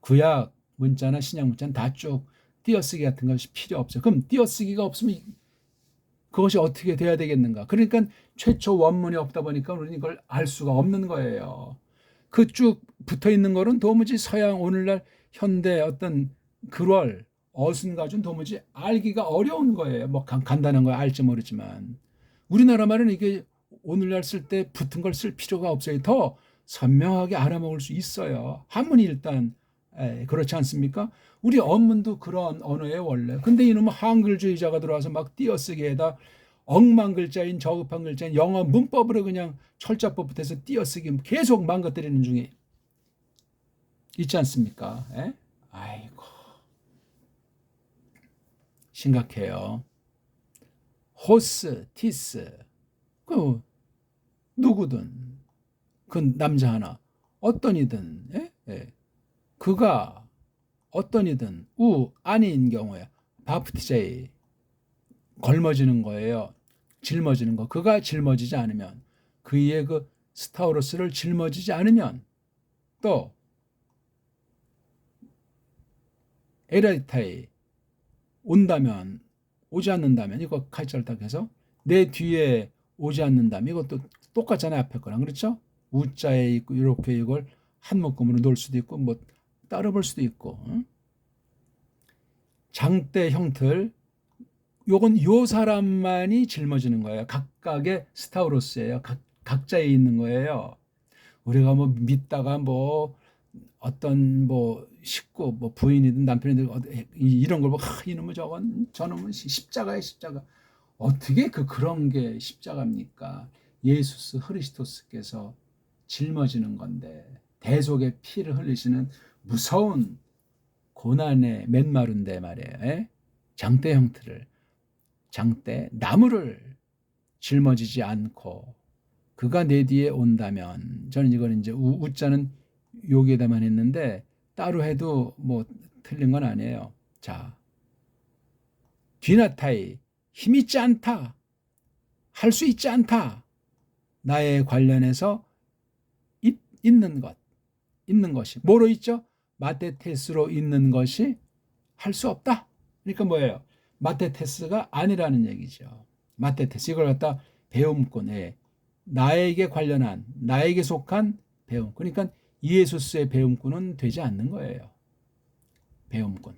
구약 문자나 신약 문자는 다 쭉 띄어쓰기 같은 것이 필요 없어요. 그럼 띄어쓰기가 없으면 그것이 어떻게 돼야 되겠는가? 그러니까 최초 원문이 없다 보니까 우리는 이걸 알 수가 없는 거예요. 그 쭉 붙어 있는 거는 도무지 서양 오늘날 현대 어떤 글월 어순가준 도무지 알기가 어려운 거예요. 뭐 간단한 거 알지 모르지만 우리나라 말은 이게 오늘날 쓸 때 붙은 걸 쓸 필요가 없어요. 더 선명하게 알아먹을 수 있어요. 한문이 일단 그렇지 않습니까? 우리 언문도 그런 언어예요 원래. 근데 이놈은 한글주의자가 들어와서 막 띄어쓰기에다 억만 글자인 저급한 글자인 영어 문법으로 그냥 철자법부터 해서 띄어쓰기 계속 망가뜨리는 중에 있지 않습니까? 아이고 심각해요. 호스, 티스 그 누구든 그 남자 하나 어떤 이든 그가 어떤 이든 아닌 경우에 바프티제이 걸머지는 거예요. 짊어지는 거. 그가 짊어지지 않으면 그의 그 스타우로스를 짊어지지 않으면 또 에라이타이 온다면 오지 않는다면 이거 칼자를 딱 해서 내 뒤에 오지 않는다면 이것도 똑같잖아요. 앞에 거랑 그렇죠? 우자에 있고 이렇게 이걸 한 묶음으로 놓을 수도 있고 뭐 따로 볼 수도 있고 장대 형틀 요건 요 사람만이 짊어지는 거예요. 각각의 스타우로스예요. 각자에 있는 거예요. 우리가 뭐 믿다가 뭐 어떤 뭐 식구 뭐 부인이든 남편이든 이런 걸 뭐 이놈의 저놈은 십자가에 십자가 어떻게 그런 게 십자가입니까? 예수스 흐리스토스께서 짊어지는 건데 대속의 피를 흘리시는 무서운 고난의 맨마룬데 말이에요. 장대 형태를 장대 나무를 짊어지지 않고 그가 내 뒤에 온다면 저는 이걸 이제 우자는 여기에다만 했는데 따로 해도 뭐 틀린 건 아니에요. 자, 뒤나타이 힘 있지 않다. 할 수 있지 않다. 나에 관련해서 있는 것이 뭐로 있죠? 마테테스로 있는 것이 할 수 없다. 그러니까 뭐예요? 마테테스가 아니라는 얘기죠. 마테테스 이걸 갖다 배움꾼에 나에게 관련한 나에게 속한 배움. 그러니까 예수스의 배움꾼은 되지 않는 거예요. 배움꾼.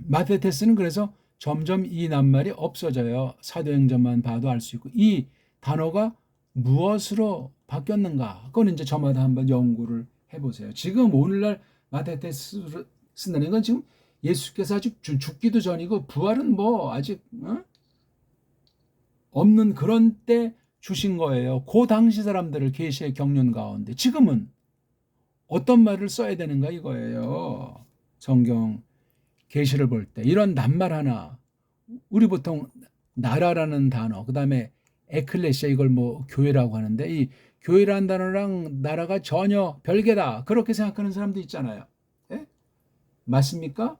마테테스는 그래서 점점 이 낱말이 없어져요. 사도행전만 봐도 알 수 있고 이 단어가 무엇으로 바뀌었는가? 그건 이제 저마다 한번 연구를 해보세요. 지금 오늘날 마테테스를 쓴다는 건 지금 예수께서 아직 죽기도 전이고 부활은 뭐 아직 없는 그런 때 주신 거예요. 그 당시 사람들을 계시의 경륜 가운데 지금은 어떤 말을 써야 되는가 이거예요. 성경 계시를 볼 때 이런 낱말 하나 우리 보통 나라라는 단어 그다음에 에클레시아 이걸 뭐 교회라고 하는데 이 교회라는 단어랑 나라가 전혀 별개다 그렇게 생각하는 사람도 있잖아요. 네? 맞습니까?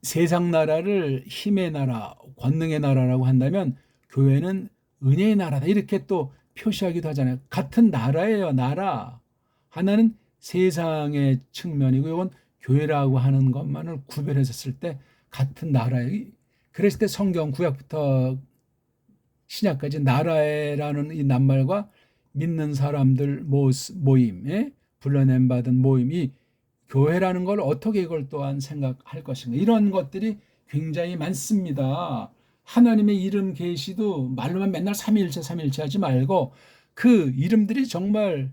세상 나라를 힘의 나라, 권능의 나라라고 한다면 교회는 은혜의 나라다 이렇게 또 표시하기도 하잖아요. 같은 나라예요. 나라. 하나는 세상의 측면이고 이건 교회라고 하는 것만을 구별했을 때 같은 나라예요. 그랬을 때 성경 구약부터 신약까지 나라라는 이 낱말과 믿는 사람들 모임, 불러냄 받은 모임이 교회라는 걸 어떻게 이걸 또한 생각할 것인가 이런 것들이 굉장히 많습니다. 하나님의 이름 계시도 말로만 맨날 삼위일체 하지 말고 그 이름들이 정말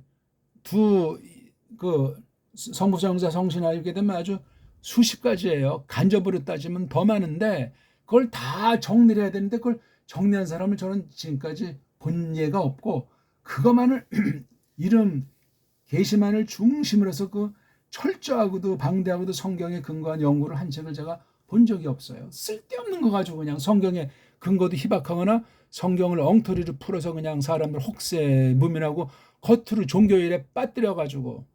그 성부 성자 성신아 이렇게 되면 아주 수십 가지예요. 간접으로 따지면 더 많은데 그걸 다 정리를 해야 되는데 그걸 정리한 사람을 저는 지금까지 본 예가 없고 그것만을 이름 계시만을 중심으로 해서 그 철저하고도 방대하고도 성경에 근거한 연구를 한 책을 제가 본 적이 없어요. 쓸데없는 거 가지고 그냥 성경에 근거도 희박하거나 성경을 엉터리로 풀어서 그냥 사람들 혹세 무민하고 겉으로 종교일에 빠뜨려 가지고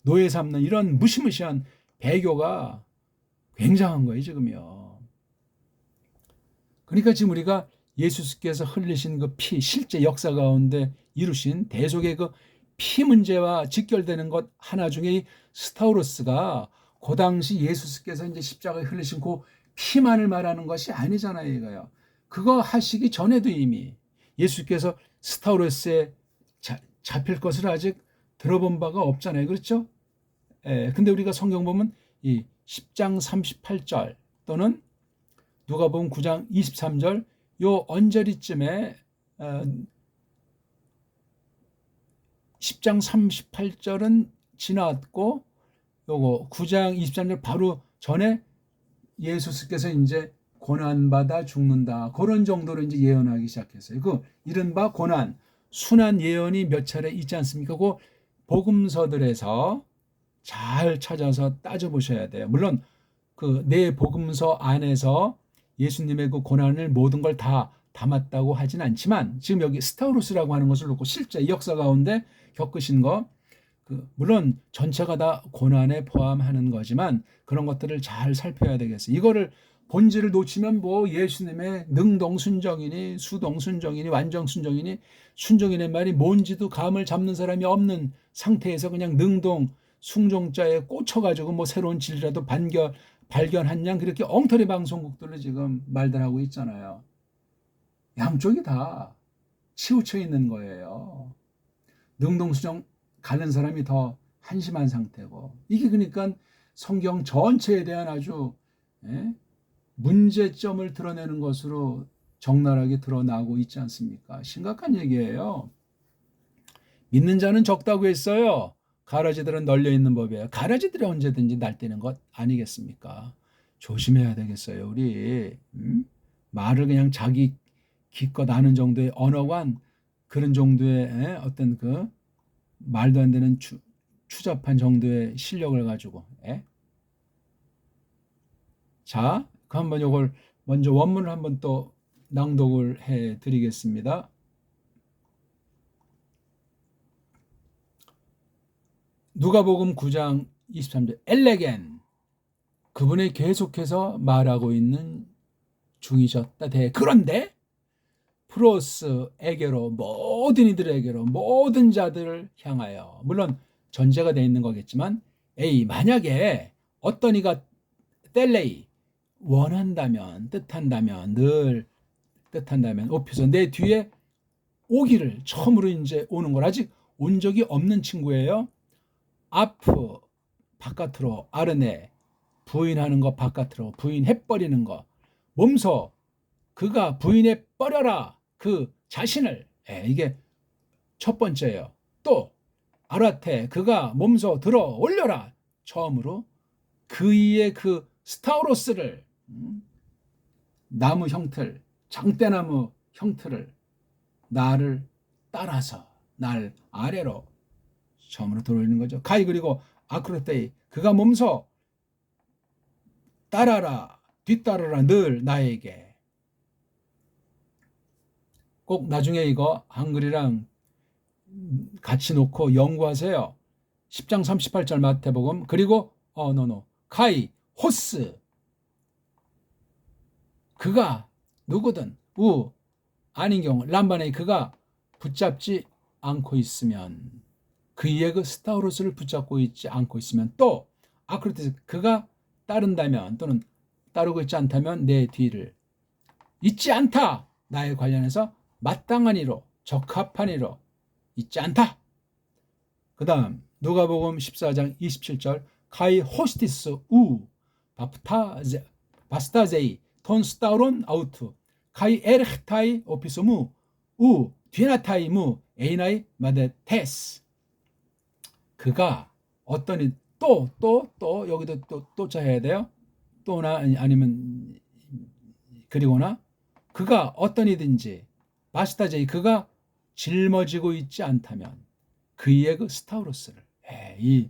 노예 삼는 이런 무시무시한 배교가 굉장한 거예요 지금요. 그러니까 지금 우리가 예수께서 흘리신 그 피, 실제 역사 가운데 이루신 대속의 그 피 문제와 직결되는 것 하나 중에 이 스타우로스가 그 당시 예수께서 이제 십자가에 흘리신 그 피만을 말하는 것이 아니잖아요, 이거요. 그거 하시기 전에도 이미 예수께서 스타우로스에 잡힐 것을 아직 들어본 바가 없잖아요. 그렇죠? 근데 우리가 성경 보면 이 10장 38절 또는 누가복음 9장 23절 요 언저리쯤에 10장 38절은 지났고 요거 9장 23절 바로 전에 예수께서 이제 고난받아 죽는다. 그런 정도로 이제 예언하기 시작했어요. 그 이른바 고난, 순환 예언이 몇 차례 있지 않습니까? 그 복음서들에서 잘 찾아서 따져보셔야 돼요. 물론 그 네 복음서 안에서 예수님의 그 고난을 모든 걸 다 담았다고 하진 않지만 지금 여기 스타우로스라고 하는 것을 놓고 실제 역사 가운데 겪으신 거 물론 전체가 다 고난에 포함하는 거지만 그런 것들을 잘 살펴야 되겠어요. 이거를 본질을 놓치면 뭐 예수님의 능동순종이니 수동순종이니 완전순종이니 순종이란 말이 뭔지도 감을 잡는 사람이 없는 상태에서 그냥 능동 순종자에 꽂혀가지고 뭐 새로운 진리라도 발견한 양 그렇게 엉터리 방송국들을 지금 말들 하고 있잖아요. 양쪽이 다 치우쳐 있는 거예요. 능동순종 가는 사람이 더 한심한 상태고 이게 그러니까 성경 전체에 대한 아주 문제점을 드러내는 것으로 적나라하게 드러나고 있지 않습니까? 심각한 얘기예요. 믿는 자는 적다고 했어요. 가라지들은 널려 있는 법이에요. 가라지들이 언제든지 날뛰는 것 아니겠습니까? 조심해야 되겠어요. 우리 말을 그냥 자기 기껏 아는 정도의 언어관 그런 정도의 어떤 그 말도 안 되는 추잡한 정도의 실력을 가지고 자, 그 한번 요걸 먼저 원문을 한번 또 낭독을 해 드리겠습니다. 누가복음 9장 23절 엘레겐 그분이 계속해서 말하고 있는 중이셨다. 그런데 프로스에게로 모든 이들에게로 모든 자들을 향하여 물론 전제가 되어 있는 거겠지만 만약에 어떤 이가 텔레이 원한다면 뜻한다면 늘 뜻한다면 오피서 내 뒤에 오기를 처음으로 이제 오는 걸 아직 온 적이 없는 친구예요. 아프 바깥으로 아르네 부인하는 거 바깥으로 부인해버리는 거 몸소 그가 부인해 버려라 그 자신을 이게 첫 번째예요. 또 아라테 그가 몸소 들어 올려라 처음으로 그의 그 스타우로스를 나무 형틀 장대나무 형틀을 나를 따라서 날 아래로 처음으로 들어올리는 거죠. 가이 그리고 아크로테이 그가 몸소 따라라 뒤따라라 늘 나에게 꼭 나중에 이거 한글이랑 같이 놓고 연구하세요. 10장 38절 마태복음 그리고 카이 호스 그가 누구든 아닌 경우 람바네 그가 붙잡지 않고 있으면 그의 그 스타우로스를 붙잡고 있지 않고 있으면 또 아크로테스 그가 따른다면 또는 따르고 있지 않다면 내 뒤를 있지 않다 나에 관련해서 마땅한 이로 적합한 이로 있지 않다. 그 다음 누가복음 14장 27절 카이 호스티스 바스타제이 톤 스타우론 아우트 카이 에르타이 오피소무 뒤나타이무 에이나이 마데테스 그가 어떤 또 여기도 또 짜야 돼요. 또나 아니면 그리고나 그가 어떤 이든지 바스타제이 그가 짊어지고 있지 않다면 그의 그 스타우로스를 이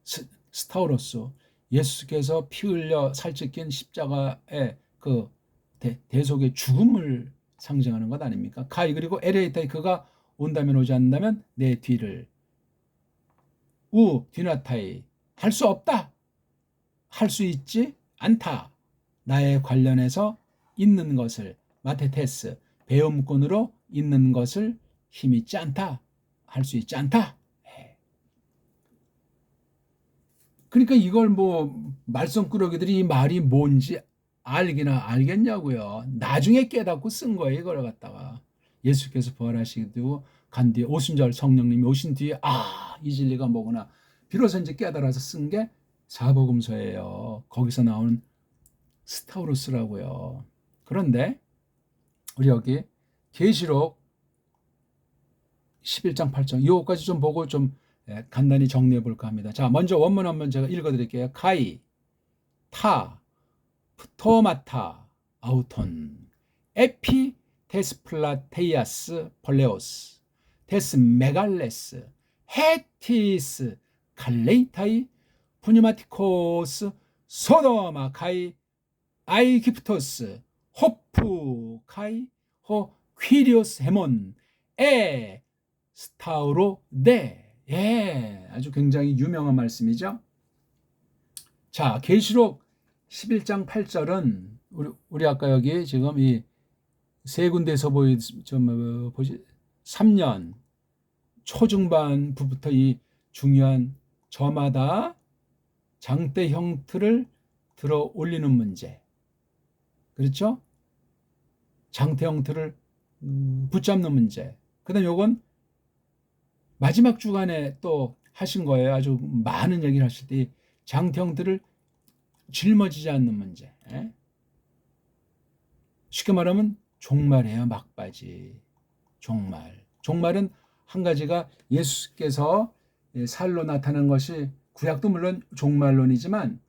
스타우로스 예수께서 피 흘려 살찌낀 십자가의 그 대속의 죽음을 상징하는 것 아닙니까? 카이 그리고 에레이타이 그가 온다면 오지 않는다면 내 뒤를 뒤나타이 할 수 없다 할 수 있지 않다 나에 관련해서 있는 것을, 마테테스, 배움꾼으로 있는 것을 힘이 있지 않다, 할 수 있지 않다. 그러니까 이걸 뭐 말썽꾸러기들이 이 말이 뭔지 알기나 알겠냐고요. 나중에 깨닫고 쓴 거예요. 이걸 갖다가 예수께서 부활하시고 간 뒤에 오순절 성령님이 오신 뒤에 이 진리가 뭐구나 비로소 이제 깨달아서 쓴 게 사복음서예요. 거기서 나오는 스타우루스라고요. 그런데 우리 여기 계시록 11장 8장 이거까지 좀 보고 좀 간단히 정리해 볼까 합니다. 자, 먼저 원문 한번 제가 읽어 드릴게요. 카이, 타, 프토마타, 아우톤, 에피, 데스플라테이아스, 폴레오스, 데스 메갈레스, 헤티스, 칼레이타이, 푸니마티코스, 소도마 카이, 아이기프토스, 호프 카이, 호 퀴리오스 헤몬, 에 스타우로 네. 아주 굉장히 유명한 말씀이죠. 자, 계시록 11장 8절은 우리 아까 여기 지금 이 세 군데에서 보지 3년 초중반부터 이 중요한 저마다 장대 형틀을 들어 올리는 문제. 그렇죠? 장대 형틀을 붙잡는 문제. 그다음 요건 마지막 주간에 또 하신 거예요. 아주 많은 얘기를 하실 때 장태형들을 짊어지지 않는 문제. 쉽게 말하면 종말이에요. 막바지. 종말은 한 가지가 예수께서 살로 나타난 것이 구약도 물론 종말론이지만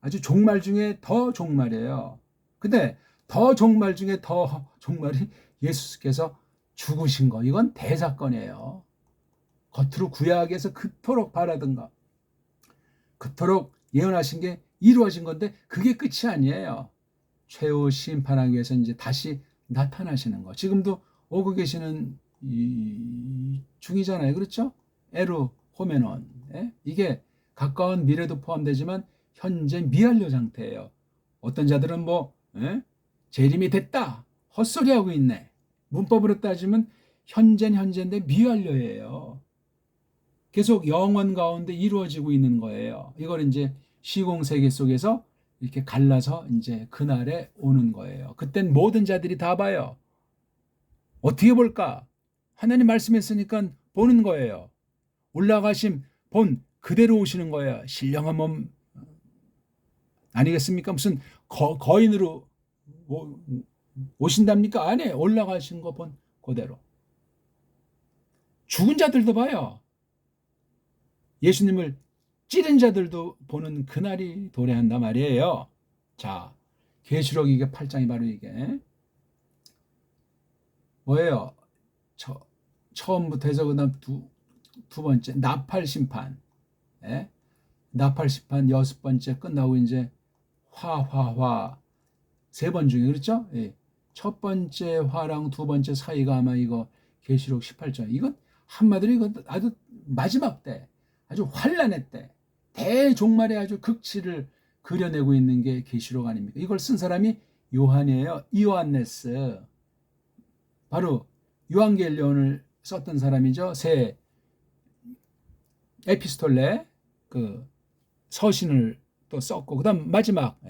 아주 종말 중에 더 종말이에요. 근데 더 종말 중에 더 종말이 예수께서 죽으신 거. 이건 대사건이에요. 겉으로 구약에서 그토록 바라던 것, 그토록 예언하신 게 이루어진 건데 그게 끝이 아니에요. 최후 심판하기 위해서 이제 다시 나타나시는 거. 지금도 오고 계시는 중이잖아요. 그렇죠? 에루 호메논. 이게 가까운 미래도 포함되지만 현재 미완료 상태예요. 어떤 자들은 재림이 됐다. 헛소리하고 있네. 문법으로 따지면 현재인데 미완료예요. 계속 영원 가운데 이루어지고 있는 거예요. 이걸 이제 시공세계 속에서 이렇게 갈라서 이제 그날에 오는 거예요. 그땐 모든 자들이 다 봐요. 어떻게 볼까? 하나님 말씀했으니까 보는 거예요. 올라가심 본 그대로 오시는 거예요. 신령한 몸 아니겠습니까? 무슨 거인으로 오신답니까? 아니에요. 올라가신 거 본 그대로. 죽은 자들도 봐요. 예수님을 찌른 자들도 보는 그날이 도래한단 말이에요. 자, 계시록 이게 8장이 바로 이게 뭐예요? 처음부터 해서 그다음 두 번째 나팔 심판, 나팔 심판 6번째 끝나고 이제 화 세 번 중에 그렇죠? 첫 번째 화랑 두 번째 사이가 아마 이거 계시록 18장. 이건 한마디로 이거 아주 마지막 때. 아주 환란의 때, 대종말의 아주 극치를 그려내고 있는 게 계시록 아닙니까? 이걸 쓴 사람이 요한이에요. 이오안네스. 바로 요한겔리온을 썼던 사람이죠. 새 에피스톨레 그 서신을 또 썼고 그다음 마지막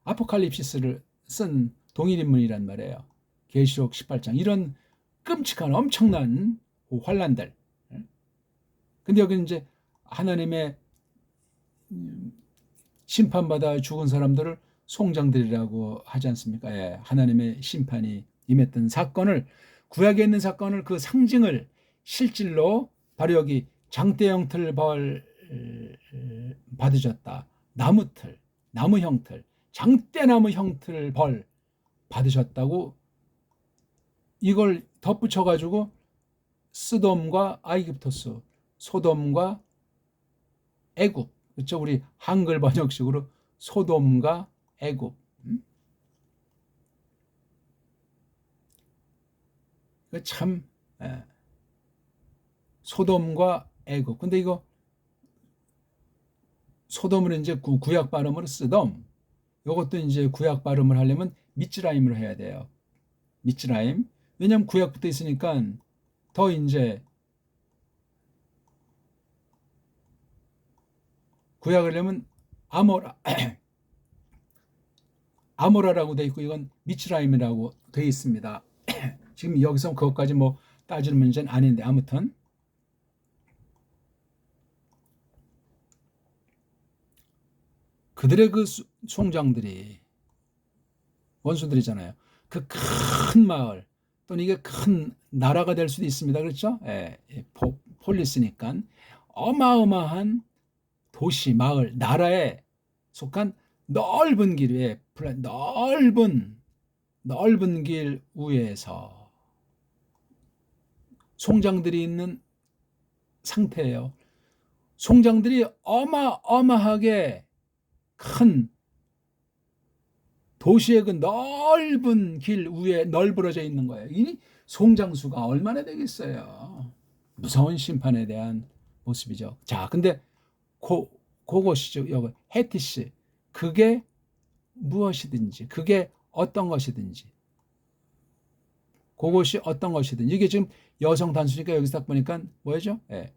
아포칼립시스를 쓴 동일인물이란 말이에요. 계시록 18장. 이런 끔찍한 엄청난 환란들. 근데 여기 이제 하나님의 심판받아 죽은 사람들을 송장들이라고 하지 않습니까? 하나님의 심판이 임했던 사건을, 구약에 있는 사건을, 그 상징을 실질로 바로 여기 장대형 틀벌 받으셨다. 나무틀, 나무 형틀, 장대나무 형틀 벌 받으셨다고 이걸 덧붙여가지고 스돔과 아이깁토스, 소돔과 애굽, 그렇죠? 우리 한글 번역식으로 소돔과 애굽. 참 소돔과 애굽. 근데 이거 소돔을 이제 구약 발음으로 쓰돔. 이것도 이제 구약 발음을 하려면 미츠라임으로 해야 돼요. 미츠라임. 왜냐면 구약부터 있으니까 더 이제 구약을 하려면 아모라 아모라라고 돼 있고 이건 미츠라임이라고 돼 있습니다. 지금 여기서 그것까지 뭐 따지는 문제는 아닌데 아무튼 그들의 그 송장들이 원수들이잖아요. 그 큰 마을 또는 이게 큰 나라가 될 수도 있습니다. 그렇죠? 폴리스니까 어마어마한 도시, 마을, 나라에 속한 넓은 길 위에 넓은 길 위에서 송장들이 있는 상태예요. 송장들이 어마어마하게 큰 도시의 그 넓은 길 위에 널브러져 있는 거예요. 이 송장수가 얼마나 되겠어요. 무서운 심판에 대한 모습이죠. 자, 근데 그것이죠. 여기 헤티시. 그게 무엇이든지, 그게 어떤 것이든지, 그것이 어떤 것이든지. 이게 지금 여성 단수니까 여기서 딱 보니까 뭐죠? 예.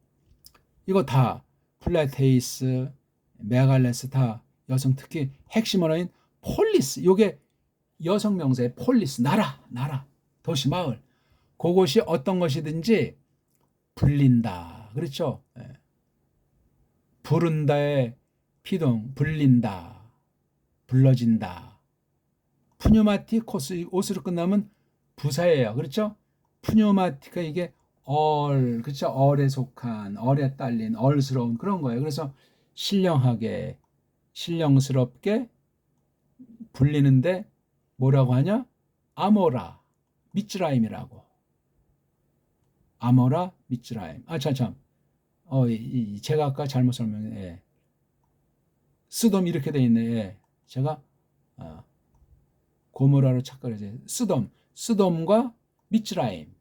이거 다 플라테이스, 메갈레스 다 여성, 특히 핵심 언어인 폴리스. 이게 여성 명사의 폴리스, 나라, 도시, 마을. 그것이 어떤 것이든지 불린다. 그렇죠? 예. 부른다의 피동, 불린다, 불러진다. 푸뉴마티코스, 옷으로 끝나면 부사예요. 그렇죠? 푸뉴마티가 이게 그렇죠? 얼에 속한, 얼에 딸린, 얼스러운 그런 거예요. 그래서 신령하게, 신령스럽게 불리는데 뭐라고 하냐? 아모라, 미츠라임이라고. 아모라, 미츠라임. 참. 제가 아까 잘못 설명해. 예. 스돔 이렇게 돼 있네. 예. 제가 고모라로 착각해서 스돔과 미츠라임.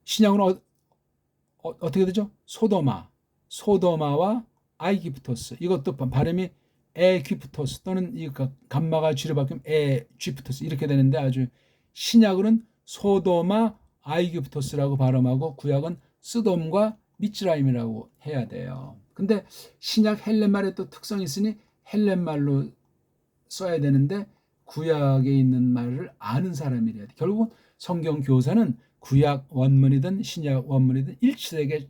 신약은 어떻게 되죠? 소도마와 아이기프토스. 이것도 발음이 에귀프토스 또는 이 감마가 쥐로 바뀌면 에쥐프토스 이렇게 되는데 아주 신약으로는 소도마 아이기프토스라고 발음하고 구약은 스돔과 미츠라임이라고 해야 돼요. 근데 신약 헬렌말에 또 특성이 있으니 헬렌말로 써야 되는데 구약에 있는 말을 아는 사람이래야 돼. 결국은 성경 교사는 구약 원문이든 신약 원문이든 일치되게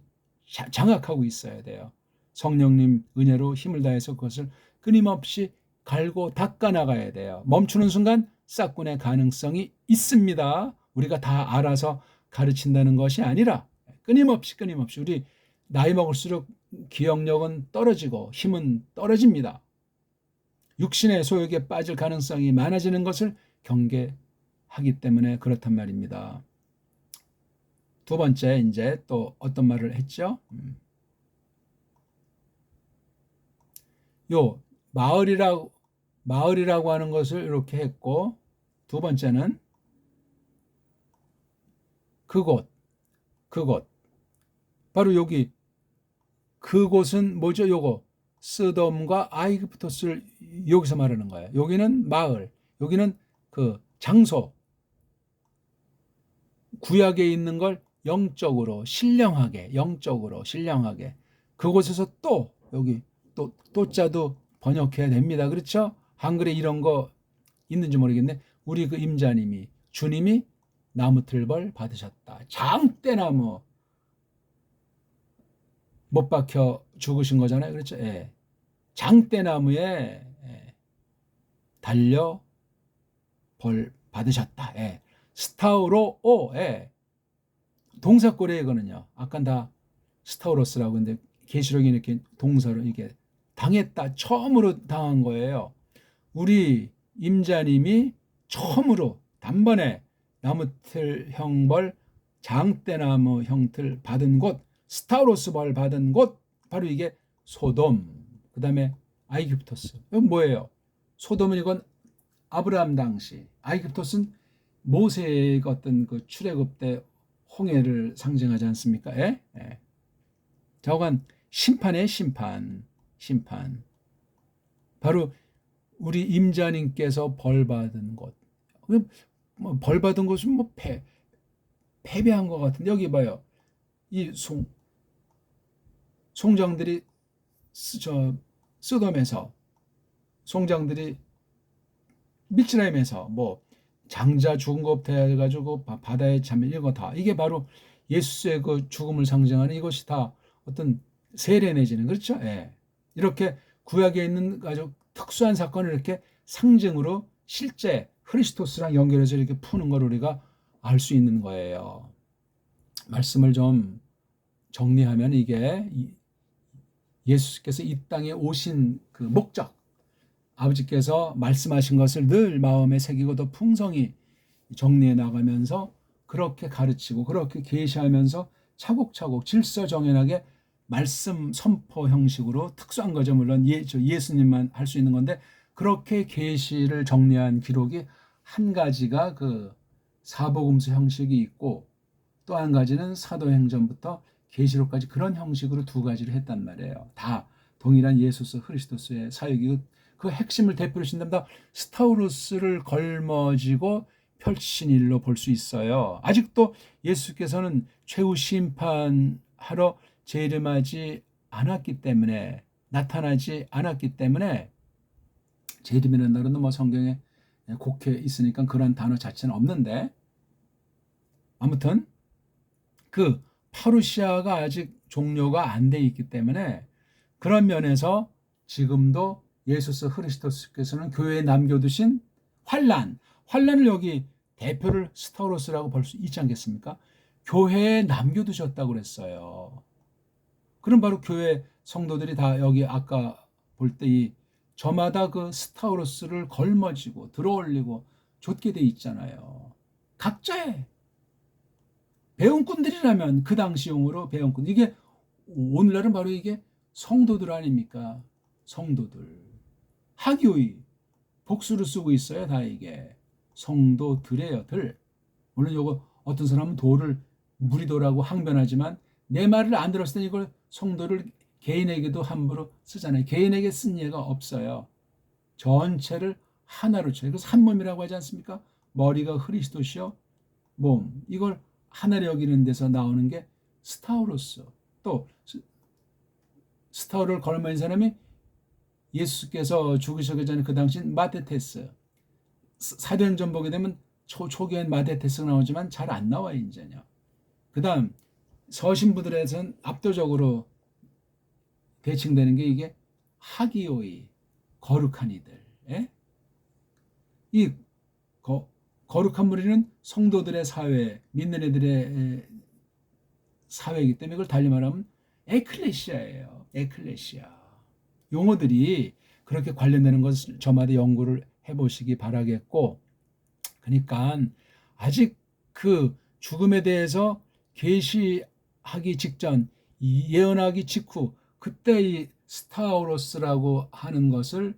장악하고 있어야 돼요. 성령님 은혜로 힘을 다해서 그것을 끊임없이 갈고 닦아 나가야 돼요. 멈추는 순간 싹군의 가능성이 있습니다. 우리가 다 알아서 가르친다는 것이 아니라 끊임없이 우리 나이 먹을수록 기억력은 떨어지고 힘은 떨어집니다. 육신의 소욕에 빠질 가능성이 많아지는 것을 경계하기 때문에 그렇단 말입니다. 두 번째 이제 또 어떤 말을 했죠? 요 마을이라고 하는 것을 이렇게 했고 두 번째는 그곳 바로 여기 그곳은 뭐죠? 요거 스돔과 아이기프토스를 여기서 말하는 거예요. 여기는 마을, 여기는 그 장소, 구약에 있는 걸 영적으로 신령하게 그곳에서 또 여기 또자도 번역해야 됩니다. 그렇죠? 한글에 이런 거 있는지 모르겠네. 우리 그 임자님이 주님이 나무틀벌 받으셨다. 장대나무 못 박혀 죽으신 거잖아요. 그렇죠? 예. 장대나무에 달려 벌 받으셨다. 예. 스타우로 예. 동사꼬리이거든요. 아까 다 스타우로스라고 했는데 계시록이 이렇게 동사로 이게 당했다. 처음으로 당한 거예요. 우리 임자님이 처음으로 단번에 나무틀 형벌 장대나무 형틀 받은 곳 스타우로스 벌 받은 곳 바로 이게 소돔 그 다음에 아이기프토스. 이건 뭐예요? 소돔은 이건 아브라함 당시, 아이기프토스는 모세의 어떤 그 출애굽 때 홍해를 상징하지 않습니까? 예? 예. 저건 심판의 심판. 바로 우리 임자님께서 벌 받은 것. 벌 받은 것은 뭐 패배한 것 같은데 여기 봐요. 이 송장들이 소돔에서 송장들이 미츠라임에서 뭐 장자 죽은 것부터 해가지고 바다에 잠 이런 거 다 이게 바로 예수의 그 죽음을 상징하는 이것이 다 어떤 세례 내지는 그렇죠. 예. 이렇게 구약에 있는 아주 특수한 사건을 이렇게 상징으로 실제 크리스토스랑 연결해서 이렇게 푸는 걸 우리가 알 수 있는 거예요. 말씀을 좀 정리하면 이게 예수께서 이 땅에 오신 그 목적, 아버지께서 말씀하신 것을 늘 마음에 새기고 더 풍성히 정리해 나가면서 그렇게 가르치고 그렇게 계시하면서 차곡차곡 질서정연하게 말씀 선포 형식으로 특수한 거죠. 물론 예수님만 할 수 있는 건데 그렇게 계시를 정리한 기록이 한 가지가 그 사복음서 형식이 있고 또 한 가지는 사도행전부터 계시록까지 그런 형식으로 두 가지를 했단 말이에요. 다 동일한 예수스 그리스도스의 사역이고 그 핵심을 대표로 신답니다. 스타우루스를 걸머지고 펼친 일로 볼 수 있어요. 아직도 예수께서는 최후 심판하러 재림하지 않았기 때문에 나타나지 않았기 때문에 재림이라는 단어는 뭐 성경에 곡해 있으니까 그런 단어 자체는 없는데 아무튼 그 파루시아가 아직 종료가 안 돼 있기 때문에 그런 면에서 지금도 예수스 그리스도께서는 교회에 남겨두신 환란을 여기 대표를 스타우로스라고 볼 수 있지 않겠습니까? 교회에 남겨두셨다고 그랬어요. 그럼 바로 교회 성도들이 다 여기 아까 볼 때 이 저마다 그 스타우로스를 걸머지고 들어올리고 좇게 돼 있잖아요. 각자의 배움꾼들이라면 그 당시용으로 배움꾼. 이게 오늘날은 바로 이게 성도들 아닙니까? 성도들. 하기오이 복수를 쓰고 있어요. 다 이게 성도들이에요. 들. 물론 요거 어떤 사람은 도를 무리도라고 항변하지만 내 말을 안 들었을 때 이걸 성도를 개인에게도 함부로 쓰잖아요. 개인에게 쓴 예가 없어요. 전체를 하나로 쳐요. 그래서 한 몸이라고 하지 않습니까? 머리가 그리스도시요 몸. 이걸 하나로 여기는 데서 나오는 게 스타우로스. 또 스타우를 걸머진 사람이 예수께서 죽으시기 전에 그 당시엔 마테테스. 사도행전 보게 되면 초기엔 마테테스가 나오지만 잘 안 나와요. 이제요. 그 다음 서신부들에서는 압도적으로 대칭되는 게 이게 하기오이 거룩한 이들. 예? 이 거룩한 무리는 성도들의 사회, 믿는 애들의 사회이기 때문에 이걸 달리 말하면 에클레시아예요. 에클레시아. 용어들이 그렇게 관련되는 것을 저마다 연구를 해보시기 바라겠고, 그러니까 아직 그 죽음에 대해서 계시하기 직전, 예언하기 직후 그때 이 스타우로스라고 하는 것을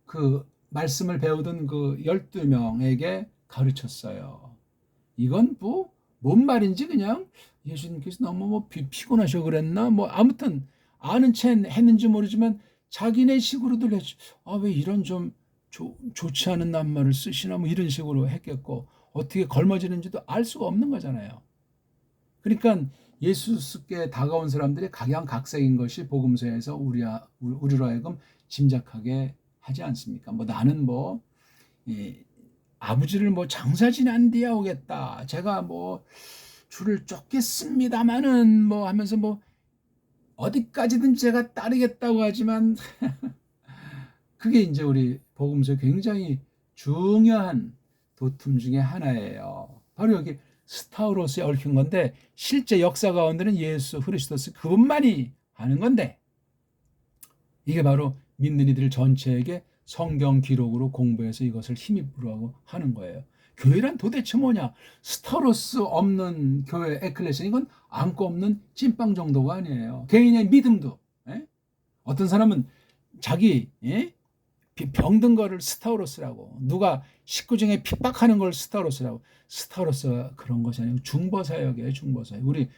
그 말씀을 배우던 그 12명에게 가르쳤어요. 이건 뭔 말인지 그냥 예수님께서 너무 피곤하셔 그랬나? 아무튼 아는 채 했는지 모르지만 자기네 식으로들 했죠. 왜 이런 좀 좋지 않은 낱말을 쓰시나 이런 식으로 했겠고 어떻게 걸머지는지도 알 수가 없는 거잖아요. 그러니까 예수께 다가온 사람들이 각양각색인 것이 복음서에서 우리로 하여금 짐작하게 하지 않습니까? 나는 아버지를 장사 지난 뒤에 오겠다. 제가 줄을 쫓겠습니다마는 하면서 어디까지든 제가 따르겠다고 하지만 그게 이제 우리 복음서 굉장히 중요한 도툼 중에 하나예요. 바로 여기 스타우로스에 얽힌 건데 실제 역사 가운데는 예수 그리스도스 그분만이 하는 건데 이게 바로 믿는 이들 전체에게 성경 기록으로 공부해서 이것을 힘입으라고 하는 거예요. 교회란 도대체 뭐냐? 스타우로스 없는 교회 에클레시아 이건 안고 없는 찐빵 정도가 아니에요. 개인의 믿음도 어떤 사람은 자기 병든 거를 스타우로스라고 누가 식구 중에 핍박하는 걸 스타우로스라고 스타우로스가 그런 것이 아니고 중보사역이에요. 중보사역. 우리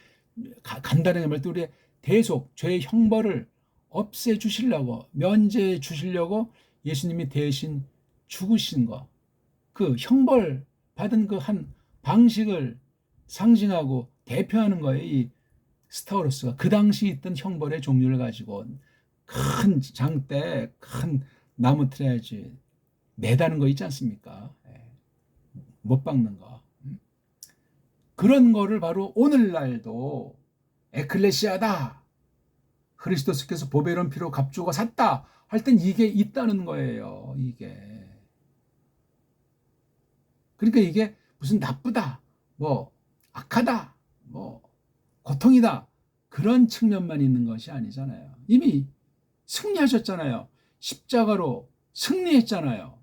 간단하게 말할 때 우리의 대속 죄의 형벌을 없애주시려고 면제해 주시려고 예수님이 대신 죽으신 거, 그 형벌 받은 그 한 방식을 상징하고 대표하는 거예요. 이 스타우로스가 그 당시 있던 형벌의 종류를 가지고 큰 장대, 큰 나무 트레지 매다는 거 있지 않습니까? 못 박는 거. 그런 거를 바로 오늘날도 에클레시아다, 그리스도께서 보배로운 피로 값주고 샀다 할 땐 이게 있다는 거예요. 이게. 그러니까 이게 무슨 나쁘다, 뭐 악하다, 뭐 고통이다, 그런 측면만 있는 것이 아니잖아요. 이미 승리하셨잖아요. 십자가로 승리했잖아요.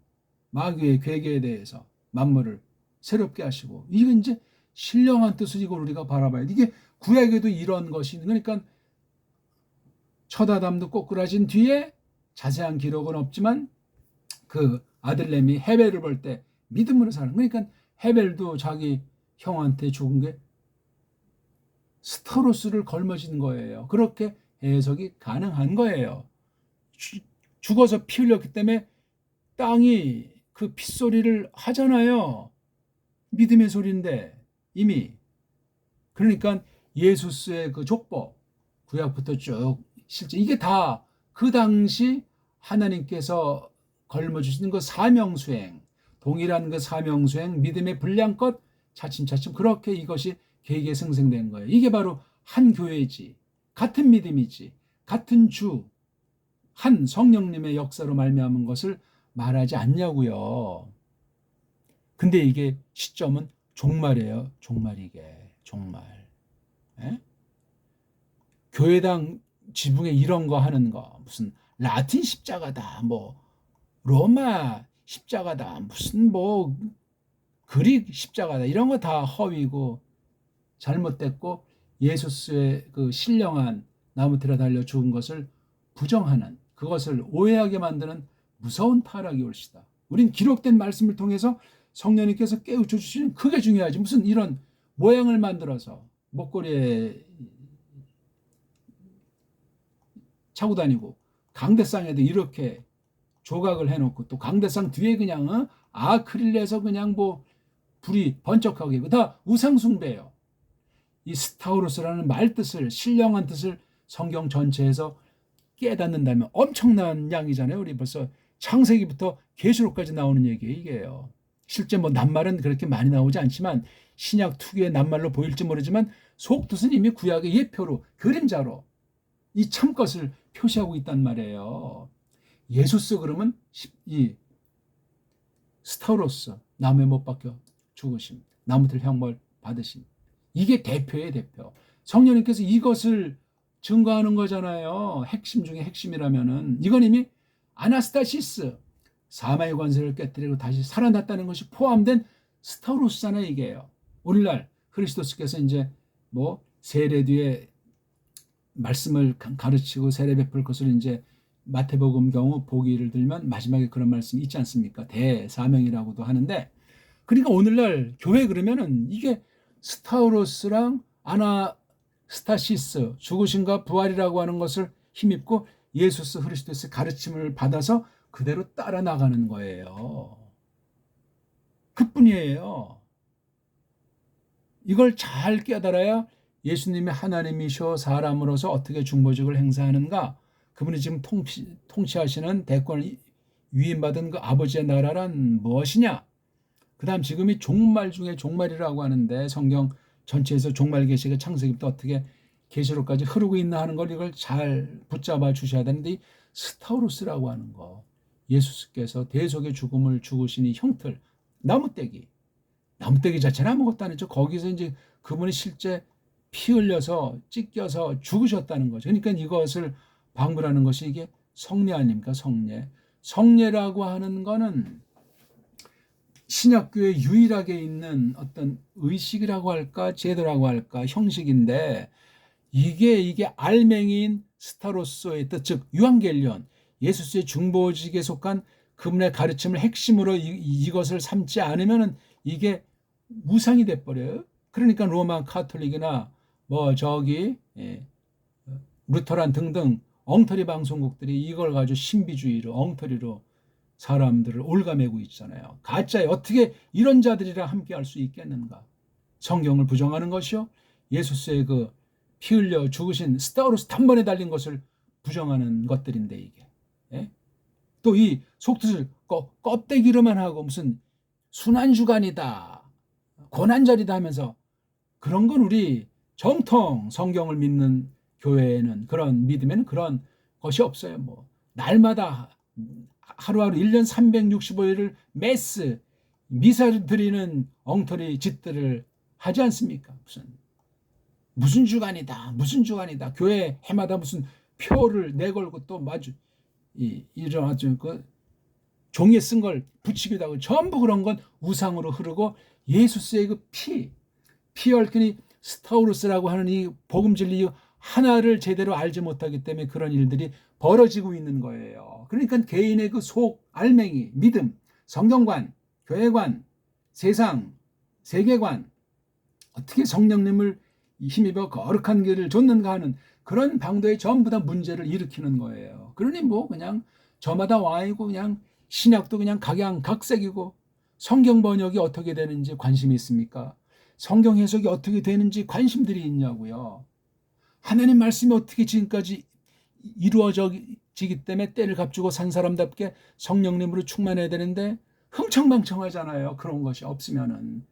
마귀의 괴계에 대해서 만물을 새롭게 하시고. 이게 이제 신령한 뜻을 이걸 우리가 바라봐야 돼. 이게 구약에도 이런 것이 있는, 그러니까 첫 아담도 꼬꾸라진 뒤에 자세한 기록은 없지만 그 아들내미 헤벨을 볼 때 믿음으로 사는, 그러니까 헤벨도 자기 형한테 죽은 게 스타로스를 걸머진 거예요. 그렇게 해석이 가능한 거예요. 죽어서 피 흘렸기 때문에 땅이 그 핏소리를 하잖아요. 믿음의 소리인데 이미. 그러니까 예수스의 그 족보, 구약부터 쭉 실제 이게 다 그 당시 하나님께서 걸머주신 그 사명수행, 동일한 그 사명수행, 믿음의 분량껏 차츰차츰 그렇게 이것이 계기에 생성된 거예요. 이게 바로 한 교회지, 같은 믿음이지, 같은 주, 한 성령님의 역사로 말미암은 것을 말하지 않냐고요. 근데 이게 시점은 종말이에요. 종말. 이게 종말. 에? 교회당 지붕에 이런 거 하는 거, 무슨 라틴 십자가다, 뭐 로마 십자가다, 무슨 뭐 그릭 십자가다, 이런 거 다 허위고 잘못됐고 예수스의 그 신령한 나무틀에 달려 죽은 것을 부정하는, 그것을 오해하게 만드는 무서운 타락이 올시다. 우린 기록된 말씀을 통해서 성령님께서 깨우쳐 주시는 그게 중요하지, 무슨 이런 모양을 만들어서 목걸이에 차고 다니고 강대상에도 이렇게 조각을 해놓고 또 강대상 뒤에 그냥 아크릴에서 그냥 뭐 불이 번쩍하게, 다 우상숭배예요. 이 스타우로스라는 말뜻을, 신령한 뜻을 성경 전체에서 깨닫는다면 엄청난 양이잖아요. 우리 벌써 창세기부터 계시록까지 나오는 얘기예요. 이게요. 실제 뭐 낱말은 그렇게 많이 나오지 않지만 신약 특유의 낱말로 보일지 모르지만 속뜻은 이미 구약의 예표로, 그림자로 이 참것을 표시하고 있단 말이에요. 예수스 그러면 이 스타우로스, 나무에 못 박혀 죽으심, 나무들 형벌 받으심, 이게 대표의 대표. 성령님께서 이것을 증거하는 거잖아요. 핵심 중에 핵심이라면은 이건 이미 아나스타시스, 사마의 권세를 깨뜨리고 다시 살아났다는 것이 포함된 스타우로스잖아요. 이게요. 오늘날 그리스도께서 이제 뭐 세례 뒤에 말씀을 가르치고 세례 베풀 것을 이제 마태복음 경우 보기를 들면 마지막에 그런 말씀이 있지 않습니까? 대사명이라고도 하는데, 그러니까 오늘날 교회 그러면은 이게 스타우로스랑 아나스타시스, 죽으심과 부활이라고 하는 것을 힘입고 예수스 그리스도의 가르침을 받아서 그대로 따라 나가는 거예요. 그뿐이에요. 이걸 잘 깨달아야 예수님이 하나님이셔 사람으로서 어떻게 중보직을 행사하는가, 그분이 지금 통치하시는 대권을 위임받은 그 아버지의 나라란 무엇이냐, 그 다음 지금이 종말 중에 종말이라고 하는데 성경 전체에서 종말 계시가 창세기부터 어떻게 계시록까지 흐르고 있나 하는 걸 이걸 잘 붙잡아 주셔야 되는데, 이 스타우로스라고 하는 거, 예수께서 대속의 죽음을 죽으신 이 형틀, 나무떼기 자체는 아무것도 아니죠. 거기서 이제 그분이 실제 피 흘려서 찢겨서 죽으셨다는 거죠. 그러니까 이것을 방불하는 것이 이게 성례 아닙니까? 성례라고 하는 거는 신약교회 유일하게 있는 어떤 의식이라고 할까, 제도라고 할까, 형식인데, 이게 알맹이인 스타로스의 뜻, 즉 유앙겔리온, 예수스의 중보직에 속한 그분의 가르침을 핵심으로 이것을 삼지 않으면은 이게 우상이 돼버려요. 그러니까 로마 카톨릭이나 뭐 저기 루터란 등등 엉터리 방송국들이 이걸 가지고 신비주의로, 엉터리로 사람들을 올가매고 있잖아요. 가짜에 어떻게 이런 자들이랑 함께할 수 있겠는가? 성경을 부정하는 것이요, 예수스의 그 피 흘려 죽으신 스타우로스 단번에 달린 것을 부정하는 것들인데 이게. 예? 또 이 속뜻을 껍데기로만 하고 무슨 순환주간이다, 고난절이다 하면서, 그런 건 우리 정통 성경을 믿는 교회에는, 그런 믿음에는 그런 것이 없어요. 뭐 날마다 하루하루 1년 365일을 미사를 드리는 엉터리 짓들을 하지 않습니까? 무슨 주간이다. 교회 해마다 무슨 표를 내걸고 또 마주 이런 아주 그 종이에 쓴 걸 붙이기도 하고, 전부 그런 건 우상으로 흐르고, 예수스의 그 피 얽힌 스타우루스라고 하는 이 복음 진리 하나를 제대로 알지 못하기 때문에 그런 일들이 벌어지고 있는 거예요. 그러니까 개인의 그 속 알맹이, 믿음, 성경관, 교회관, 세상, 세계관, 어떻게 성령님을 힘입어 거룩한 길을 줬는가 하는 그런 방도에 전부 다 문제를 일으키는 거예요. 그러니 뭐 그냥 저마다 와이고, 그냥 신약도 그냥 각양각색이고, 성경 번역이 어떻게 되는지 관심이 있습니까? 성경 해석이 어떻게 되는지 관심들이 있냐고요. 하나님 말씀이 어떻게 지금까지 이루어지기 때문에 때를 값주고 산 사람답게 성령님으로 충만해야 되는데 흥청망청하잖아요. 그런 것이 없으면은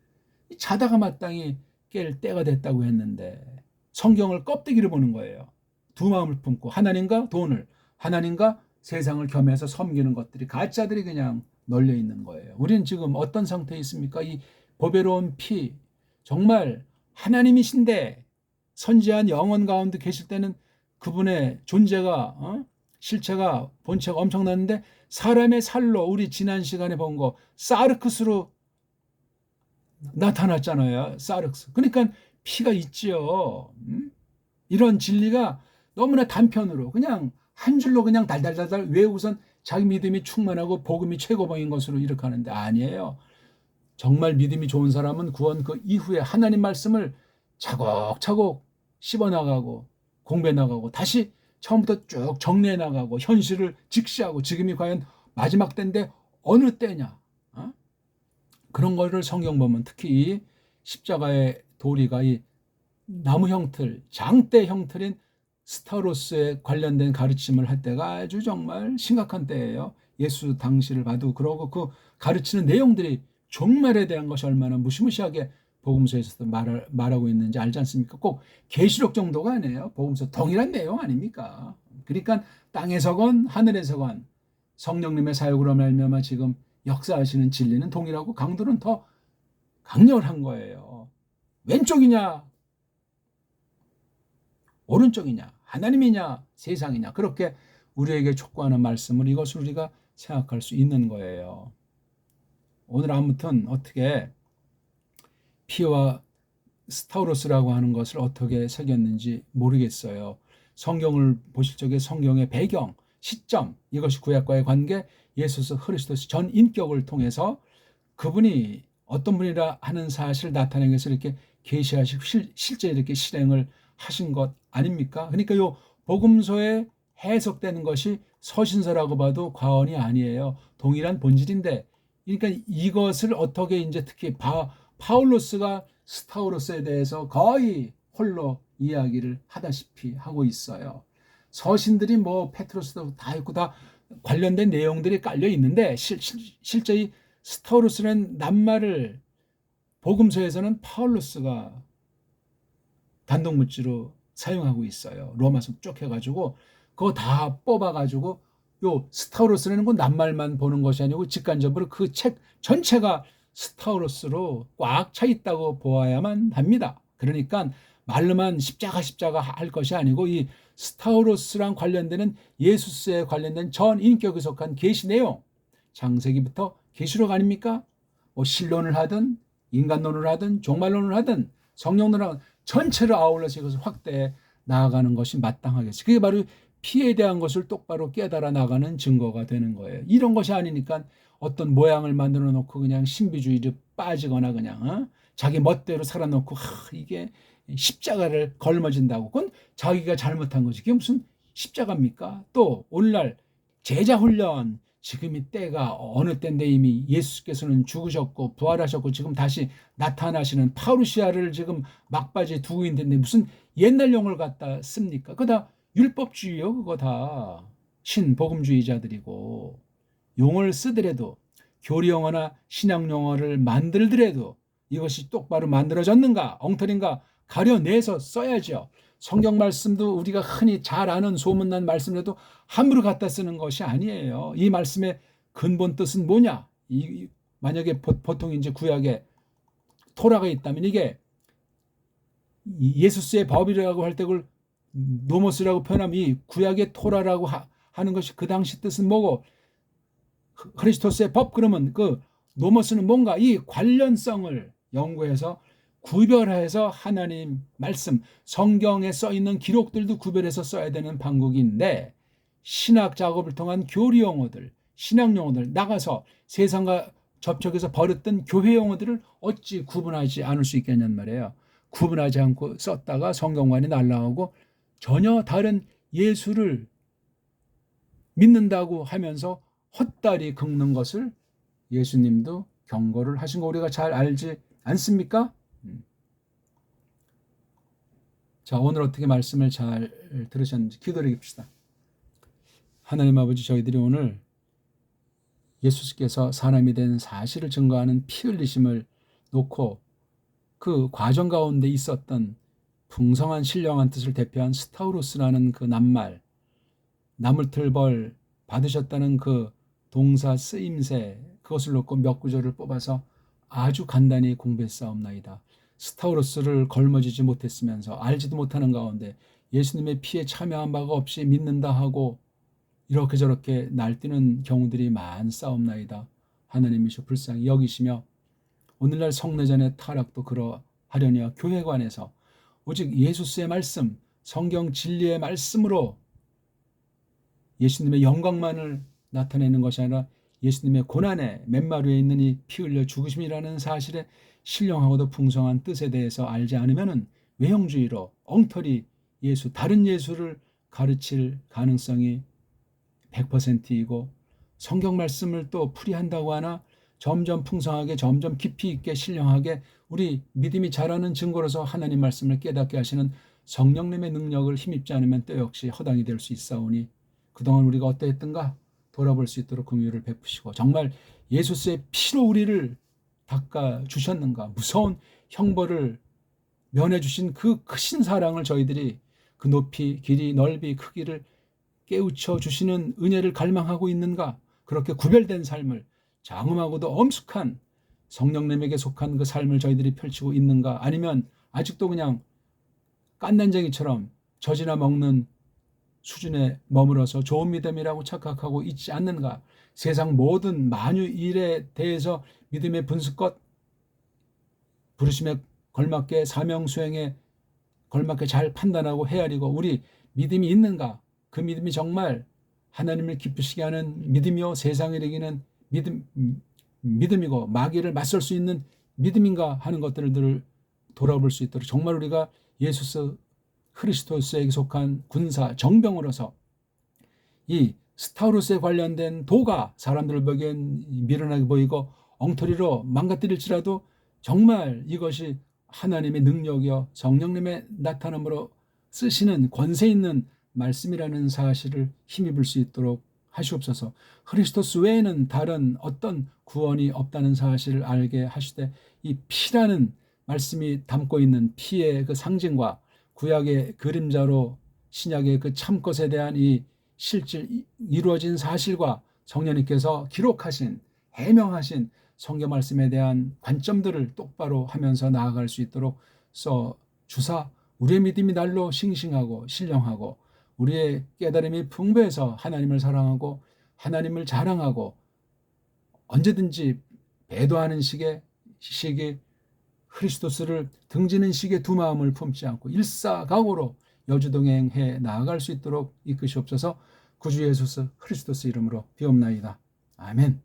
자다가 마땅히 깰 때가 됐다고 했는데, 성경을 껍데기를 보는 거예요. 두 마음을 품고 하나님과 돈을, 하나님과 세상을 겸해서 섬기는 것들이, 가짜들이 그냥 널려 있는 거예요. 우리는 지금 어떤 상태에 있습니까? 이 보배로운 피, 정말 하나님이신데 선지한 영혼 가운데 계실 때는 그분의 존재가, 실체가, 본체가 엄청났는데, 사람의 살로 우리 지난 시간에 본 거 사르크스로 나타났잖아요. 사르크스. 그러니까 피가 있지요. 이런 진리가 너무나 단편으로 그냥 한 줄로 그냥 달달달달 외우고선 자기 믿음이 충만하고 복음이 최고봉인 것으로 이렇게 하는데, 아니에요. 정말 믿음이 좋은 사람은 구원 그 이후에 하나님 말씀을 차곡차곡 씹어나가고 공부해나가고 다시 처음부터 쭉 정리해나가고 현실을 직시하고, 지금이 과연 마지막 때인데 어느 때냐, 그런 거를 성경 보면 특히 십자가의 도리가 이 나무 형틀, 장대 형틀인 스타로스에 관련된 가르침을 할 때가 아주 정말 심각한 때예요. 예수 당시를 봐도 그러고, 그 가르치는 내용들이 종말에 대한 것이 얼마나 무시무시하게 복음서에서도 말하고 있는지 알지 않습니까? 꼭 계시록 정도가 아니에요. 복음서 동일한 내용 아닙니까? 그러니까 땅에서건 하늘에서건 성령님의 사역으로 말미암아 지금 역사하시는 진리는 동일하고 강도는 더 강렬한 거예요. 왼쪽이냐 오른쪽이냐, 하나님이냐 세상이냐, 그렇게 우리에게 촉구하는 말씀을, 이것을 우리가 생각할 수 있는 거예요. 오늘 아무튼 어떻게 피와 스타우로스라고 하는 것을 어떻게 새겼는지 모르겠어요. 성경을 보실 적에 성경의 배경, 시점, 이것이 구약과의 관계, 예수 그리스도의 전 인격을 통해서 그분이 어떤 분이라 하는 사실을 나타내기 위해서 이렇게 계시하시고 실제 이렇게 실행을 하신 것 아닙니까? 그러니까 요 복음서에 해석되는 것이 서신서라고 봐도 과언이 아니에요. 동일한 본질인데, 그러니까 이것을 어떻게 이제 특히 파울로스가 스타우로스에 대해서 거의 홀로 이야기를 하다시피 하고 있어요. 서신들이 뭐 페트로스도 다 있고 다 관련된 내용들이 깔려 있는데, 실제 이 스타우로스라는 낱말을 복음서에서는 파울로스가 단독 문자로 사용하고 있어요. 로마서 쭉 해가지고 그거 다 뽑아가지고, 요 스타우로스라는 건 낱말만 보는 것이 아니고 직간접으로 그 책 전체가 스타우로스로 꽉 차 있다고 보아야만 합니다. 그러니까 말로만 십자가 할 것이 아니고, 이 스타우로스랑 관련되는 예수스에 관련된 전 인격에 속한 계시 내용, 창세기부터 계시록 아닙니까? 뭐 신론을 하든 인간론을 하든 종말론을 하든 성령론을 하든 전체를 아울러서 이것을 확대해 나아가는 것이 마땅하겠지. 그게 바로 피에 대한 것을 똑바로 깨달아 나가는 증거가 되는 거예요. 이런 것이 아니니까 어떤 모양을 만들어 놓고 그냥 신비주의를 빠지거나 그냥 자기 멋대로 살아놓고 이게 십자가를 걸머진다고, 그건 자기가 잘못한 거지. 그게 무슨 십자가입니까? 또 오늘날 제자 훈련, 지금이 때가 어느 때인데 이미 예수께서는 죽으셨고 부활하셨고 지금 다시 나타나시는 파루시아를 지금 막바지에 두고 있는데 무슨 옛날 용어를 갖다 씁니까? 그거 다 율법주의요. 그거 다 신복음주의자들이고, 용어를 쓰더라도 교리용어나 신약용어를 만들더라도 이것이 똑바로 만들어졌는가 엉터리인가 가려내서 써야죠. 성경 말씀도 우리가 흔히 잘 아는 소문난 말씀이라도 함부로 갖다 쓰는 것이 아니에요. 이 말씀의 근본 뜻은 뭐냐? 만약에 보통 이제 구약에 토라가 있다면 이게 예수스의 법이라고 할 때 그걸 노모스라고 표현하면 이 구약의 토라라고 하는 것이 그 당시 뜻은 뭐고, 크리스토스의 법 그러면 그 노모스는 뭔가 이 관련성을 연구해서 구별해서 하나님 말씀, 성경에 써 있는 기록들도 구별해서 써야 되는 방법인데, 신학 작업을 통한 교리 용어들, 신학 용어들 나가서 세상과 접촉해서 버렸던 교회 용어들을 어찌 구분하지 않을 수 있겠냐는 말이에요. 구분하지 않고 썼다가 성경관이 날라오고 전혀 다른 예수를 믿는다고 하면서 헛다리 긁는 것을 예수님도 경고를 하신 거 우리가 잘 알지 않습니까? 자, 오늘 어떻게 말씀을 잘 들으셨는지 기도드립시다. 하나님 아버지, 저희들이 오늘 예수께서 사람이 된 사실을 증거하는 피 흘리심을 놓고 그 과정 가운데 있었던 풍성한 신령한 뜻을 대표한 스타우로스라는 그 낱말, 나물틀벌 받으셨다는 그 동사 쓰임새, 그것을 놓고 몇 구절을 뽑아서 아주 간단히 공부했사옵나이다. 스타우로스를 걸머지지 못했으면서 알지도 못하는 가운데 예수님의 피에 참여한 바가 없이 믿는다 하고 이렇게 저렇게 날뛰는 경우들이 많사옵나이다. 하나님이시여 불쌍히 여기시며 오늘날 성내전의 타락도 그러하려니와 교회관에서 오직 예수스의 말씀, 성경 진리의 말씀으로 예수님의 영광만을 나타내는 것이 아니라 예수님의 고난의 맨마루에 있는 이 피 흘려 죽으심이라는 사실에 신령하고도 풍성한 뜻에 대해서 알지 않으면 외형주의로 엉터리 예수, 다른 예수를 가르칠 가능성이 100%이고, 성경 말씀을 또 풀이한다고 하나 점점 풍성하게 점점 깊이 있게 신령하게 우리 믿음이 자라는 증거로서 하나님 말씀을 깨닫게 하시는 성령님의 능력을 힘입지 않으면 또 역시 허당이 될 수 있사오니 그동안 우리가 어떠했던가 돌아볼 수 있도록 긍휼을 베푸시고, 정말 예수스의 피로 우리를 닦아주셨는가, 무서운 형벌을 면해주신 그 크신 사랑을 저희들이 그 높이 길이 넓이 크기를 깨우쳐 주시는 은혜를 갈망하고 있는가, 그렇게 구별된 삶을 장엄하고도 엄숙한 성령님에게 속한 그 삶을 저희들이 펼치고 있는가, 아니면 아직도 그냥 깐난쟁이처럼 젖이나 먹는 수준에 머물어서 좋은 믿음이라고 착각하고 있지 않는가, 세상 모든 만유 일에 대해서 믿음의 분수껏 부르심에 걸맞게 사명 수행에 걸맞게 잘 판단하고 헤아리고 우리 믿음이 있는가, 그 믿음이 정말 하나님을 기쁘시게 하는 믿음이요 세상을 이기는 믿음이고 마귀를 맞설 수 있는 믿음인가 하는 것들을 돌아볼 수 있도록 정말 우리가 예수 크리스토스에게 속한 군사 정병으로서 이 스타우루스에 관련된 도가 사람들 보기엔 미련하게 보이고 엉터리로 망가뜨릴지라도 정말 이것이 하나님의 능력이요 성령님의 나타남으로 쓰시는 권세 있는 말씀이라는 사실을 힘입을 수 있도록 하시옵소서. 크리스토스 외에는 다른 어떤 구원이 없다는 사실을 알게 하시되 이 피라는 말씀이 담고 있는 피의 그 상징과 구약의 그림자로 신약의 그 참것에 대한 이 실질 이루어진 사실과 성령님께서 기록하신 해명하신 성경 말씀에 대한 관점들을 똑바로 하면서 나아갈 수 있도록 써 주사 우리의 믿음이 날로 싱싱하고 신령하고 우리의 깨달음이 풍부해서 하나님을 사랑하고 하나님을 자랑하고 언제든지 배도하는 시기 크리스토스를 등지는 식의 두 마음을 품지 않고 일사각오로 여주동행해 나아갈 수 있도록 이끄시옵소서. 구주 예수 크리스토스 이름으로 비옵나이다. 아멘.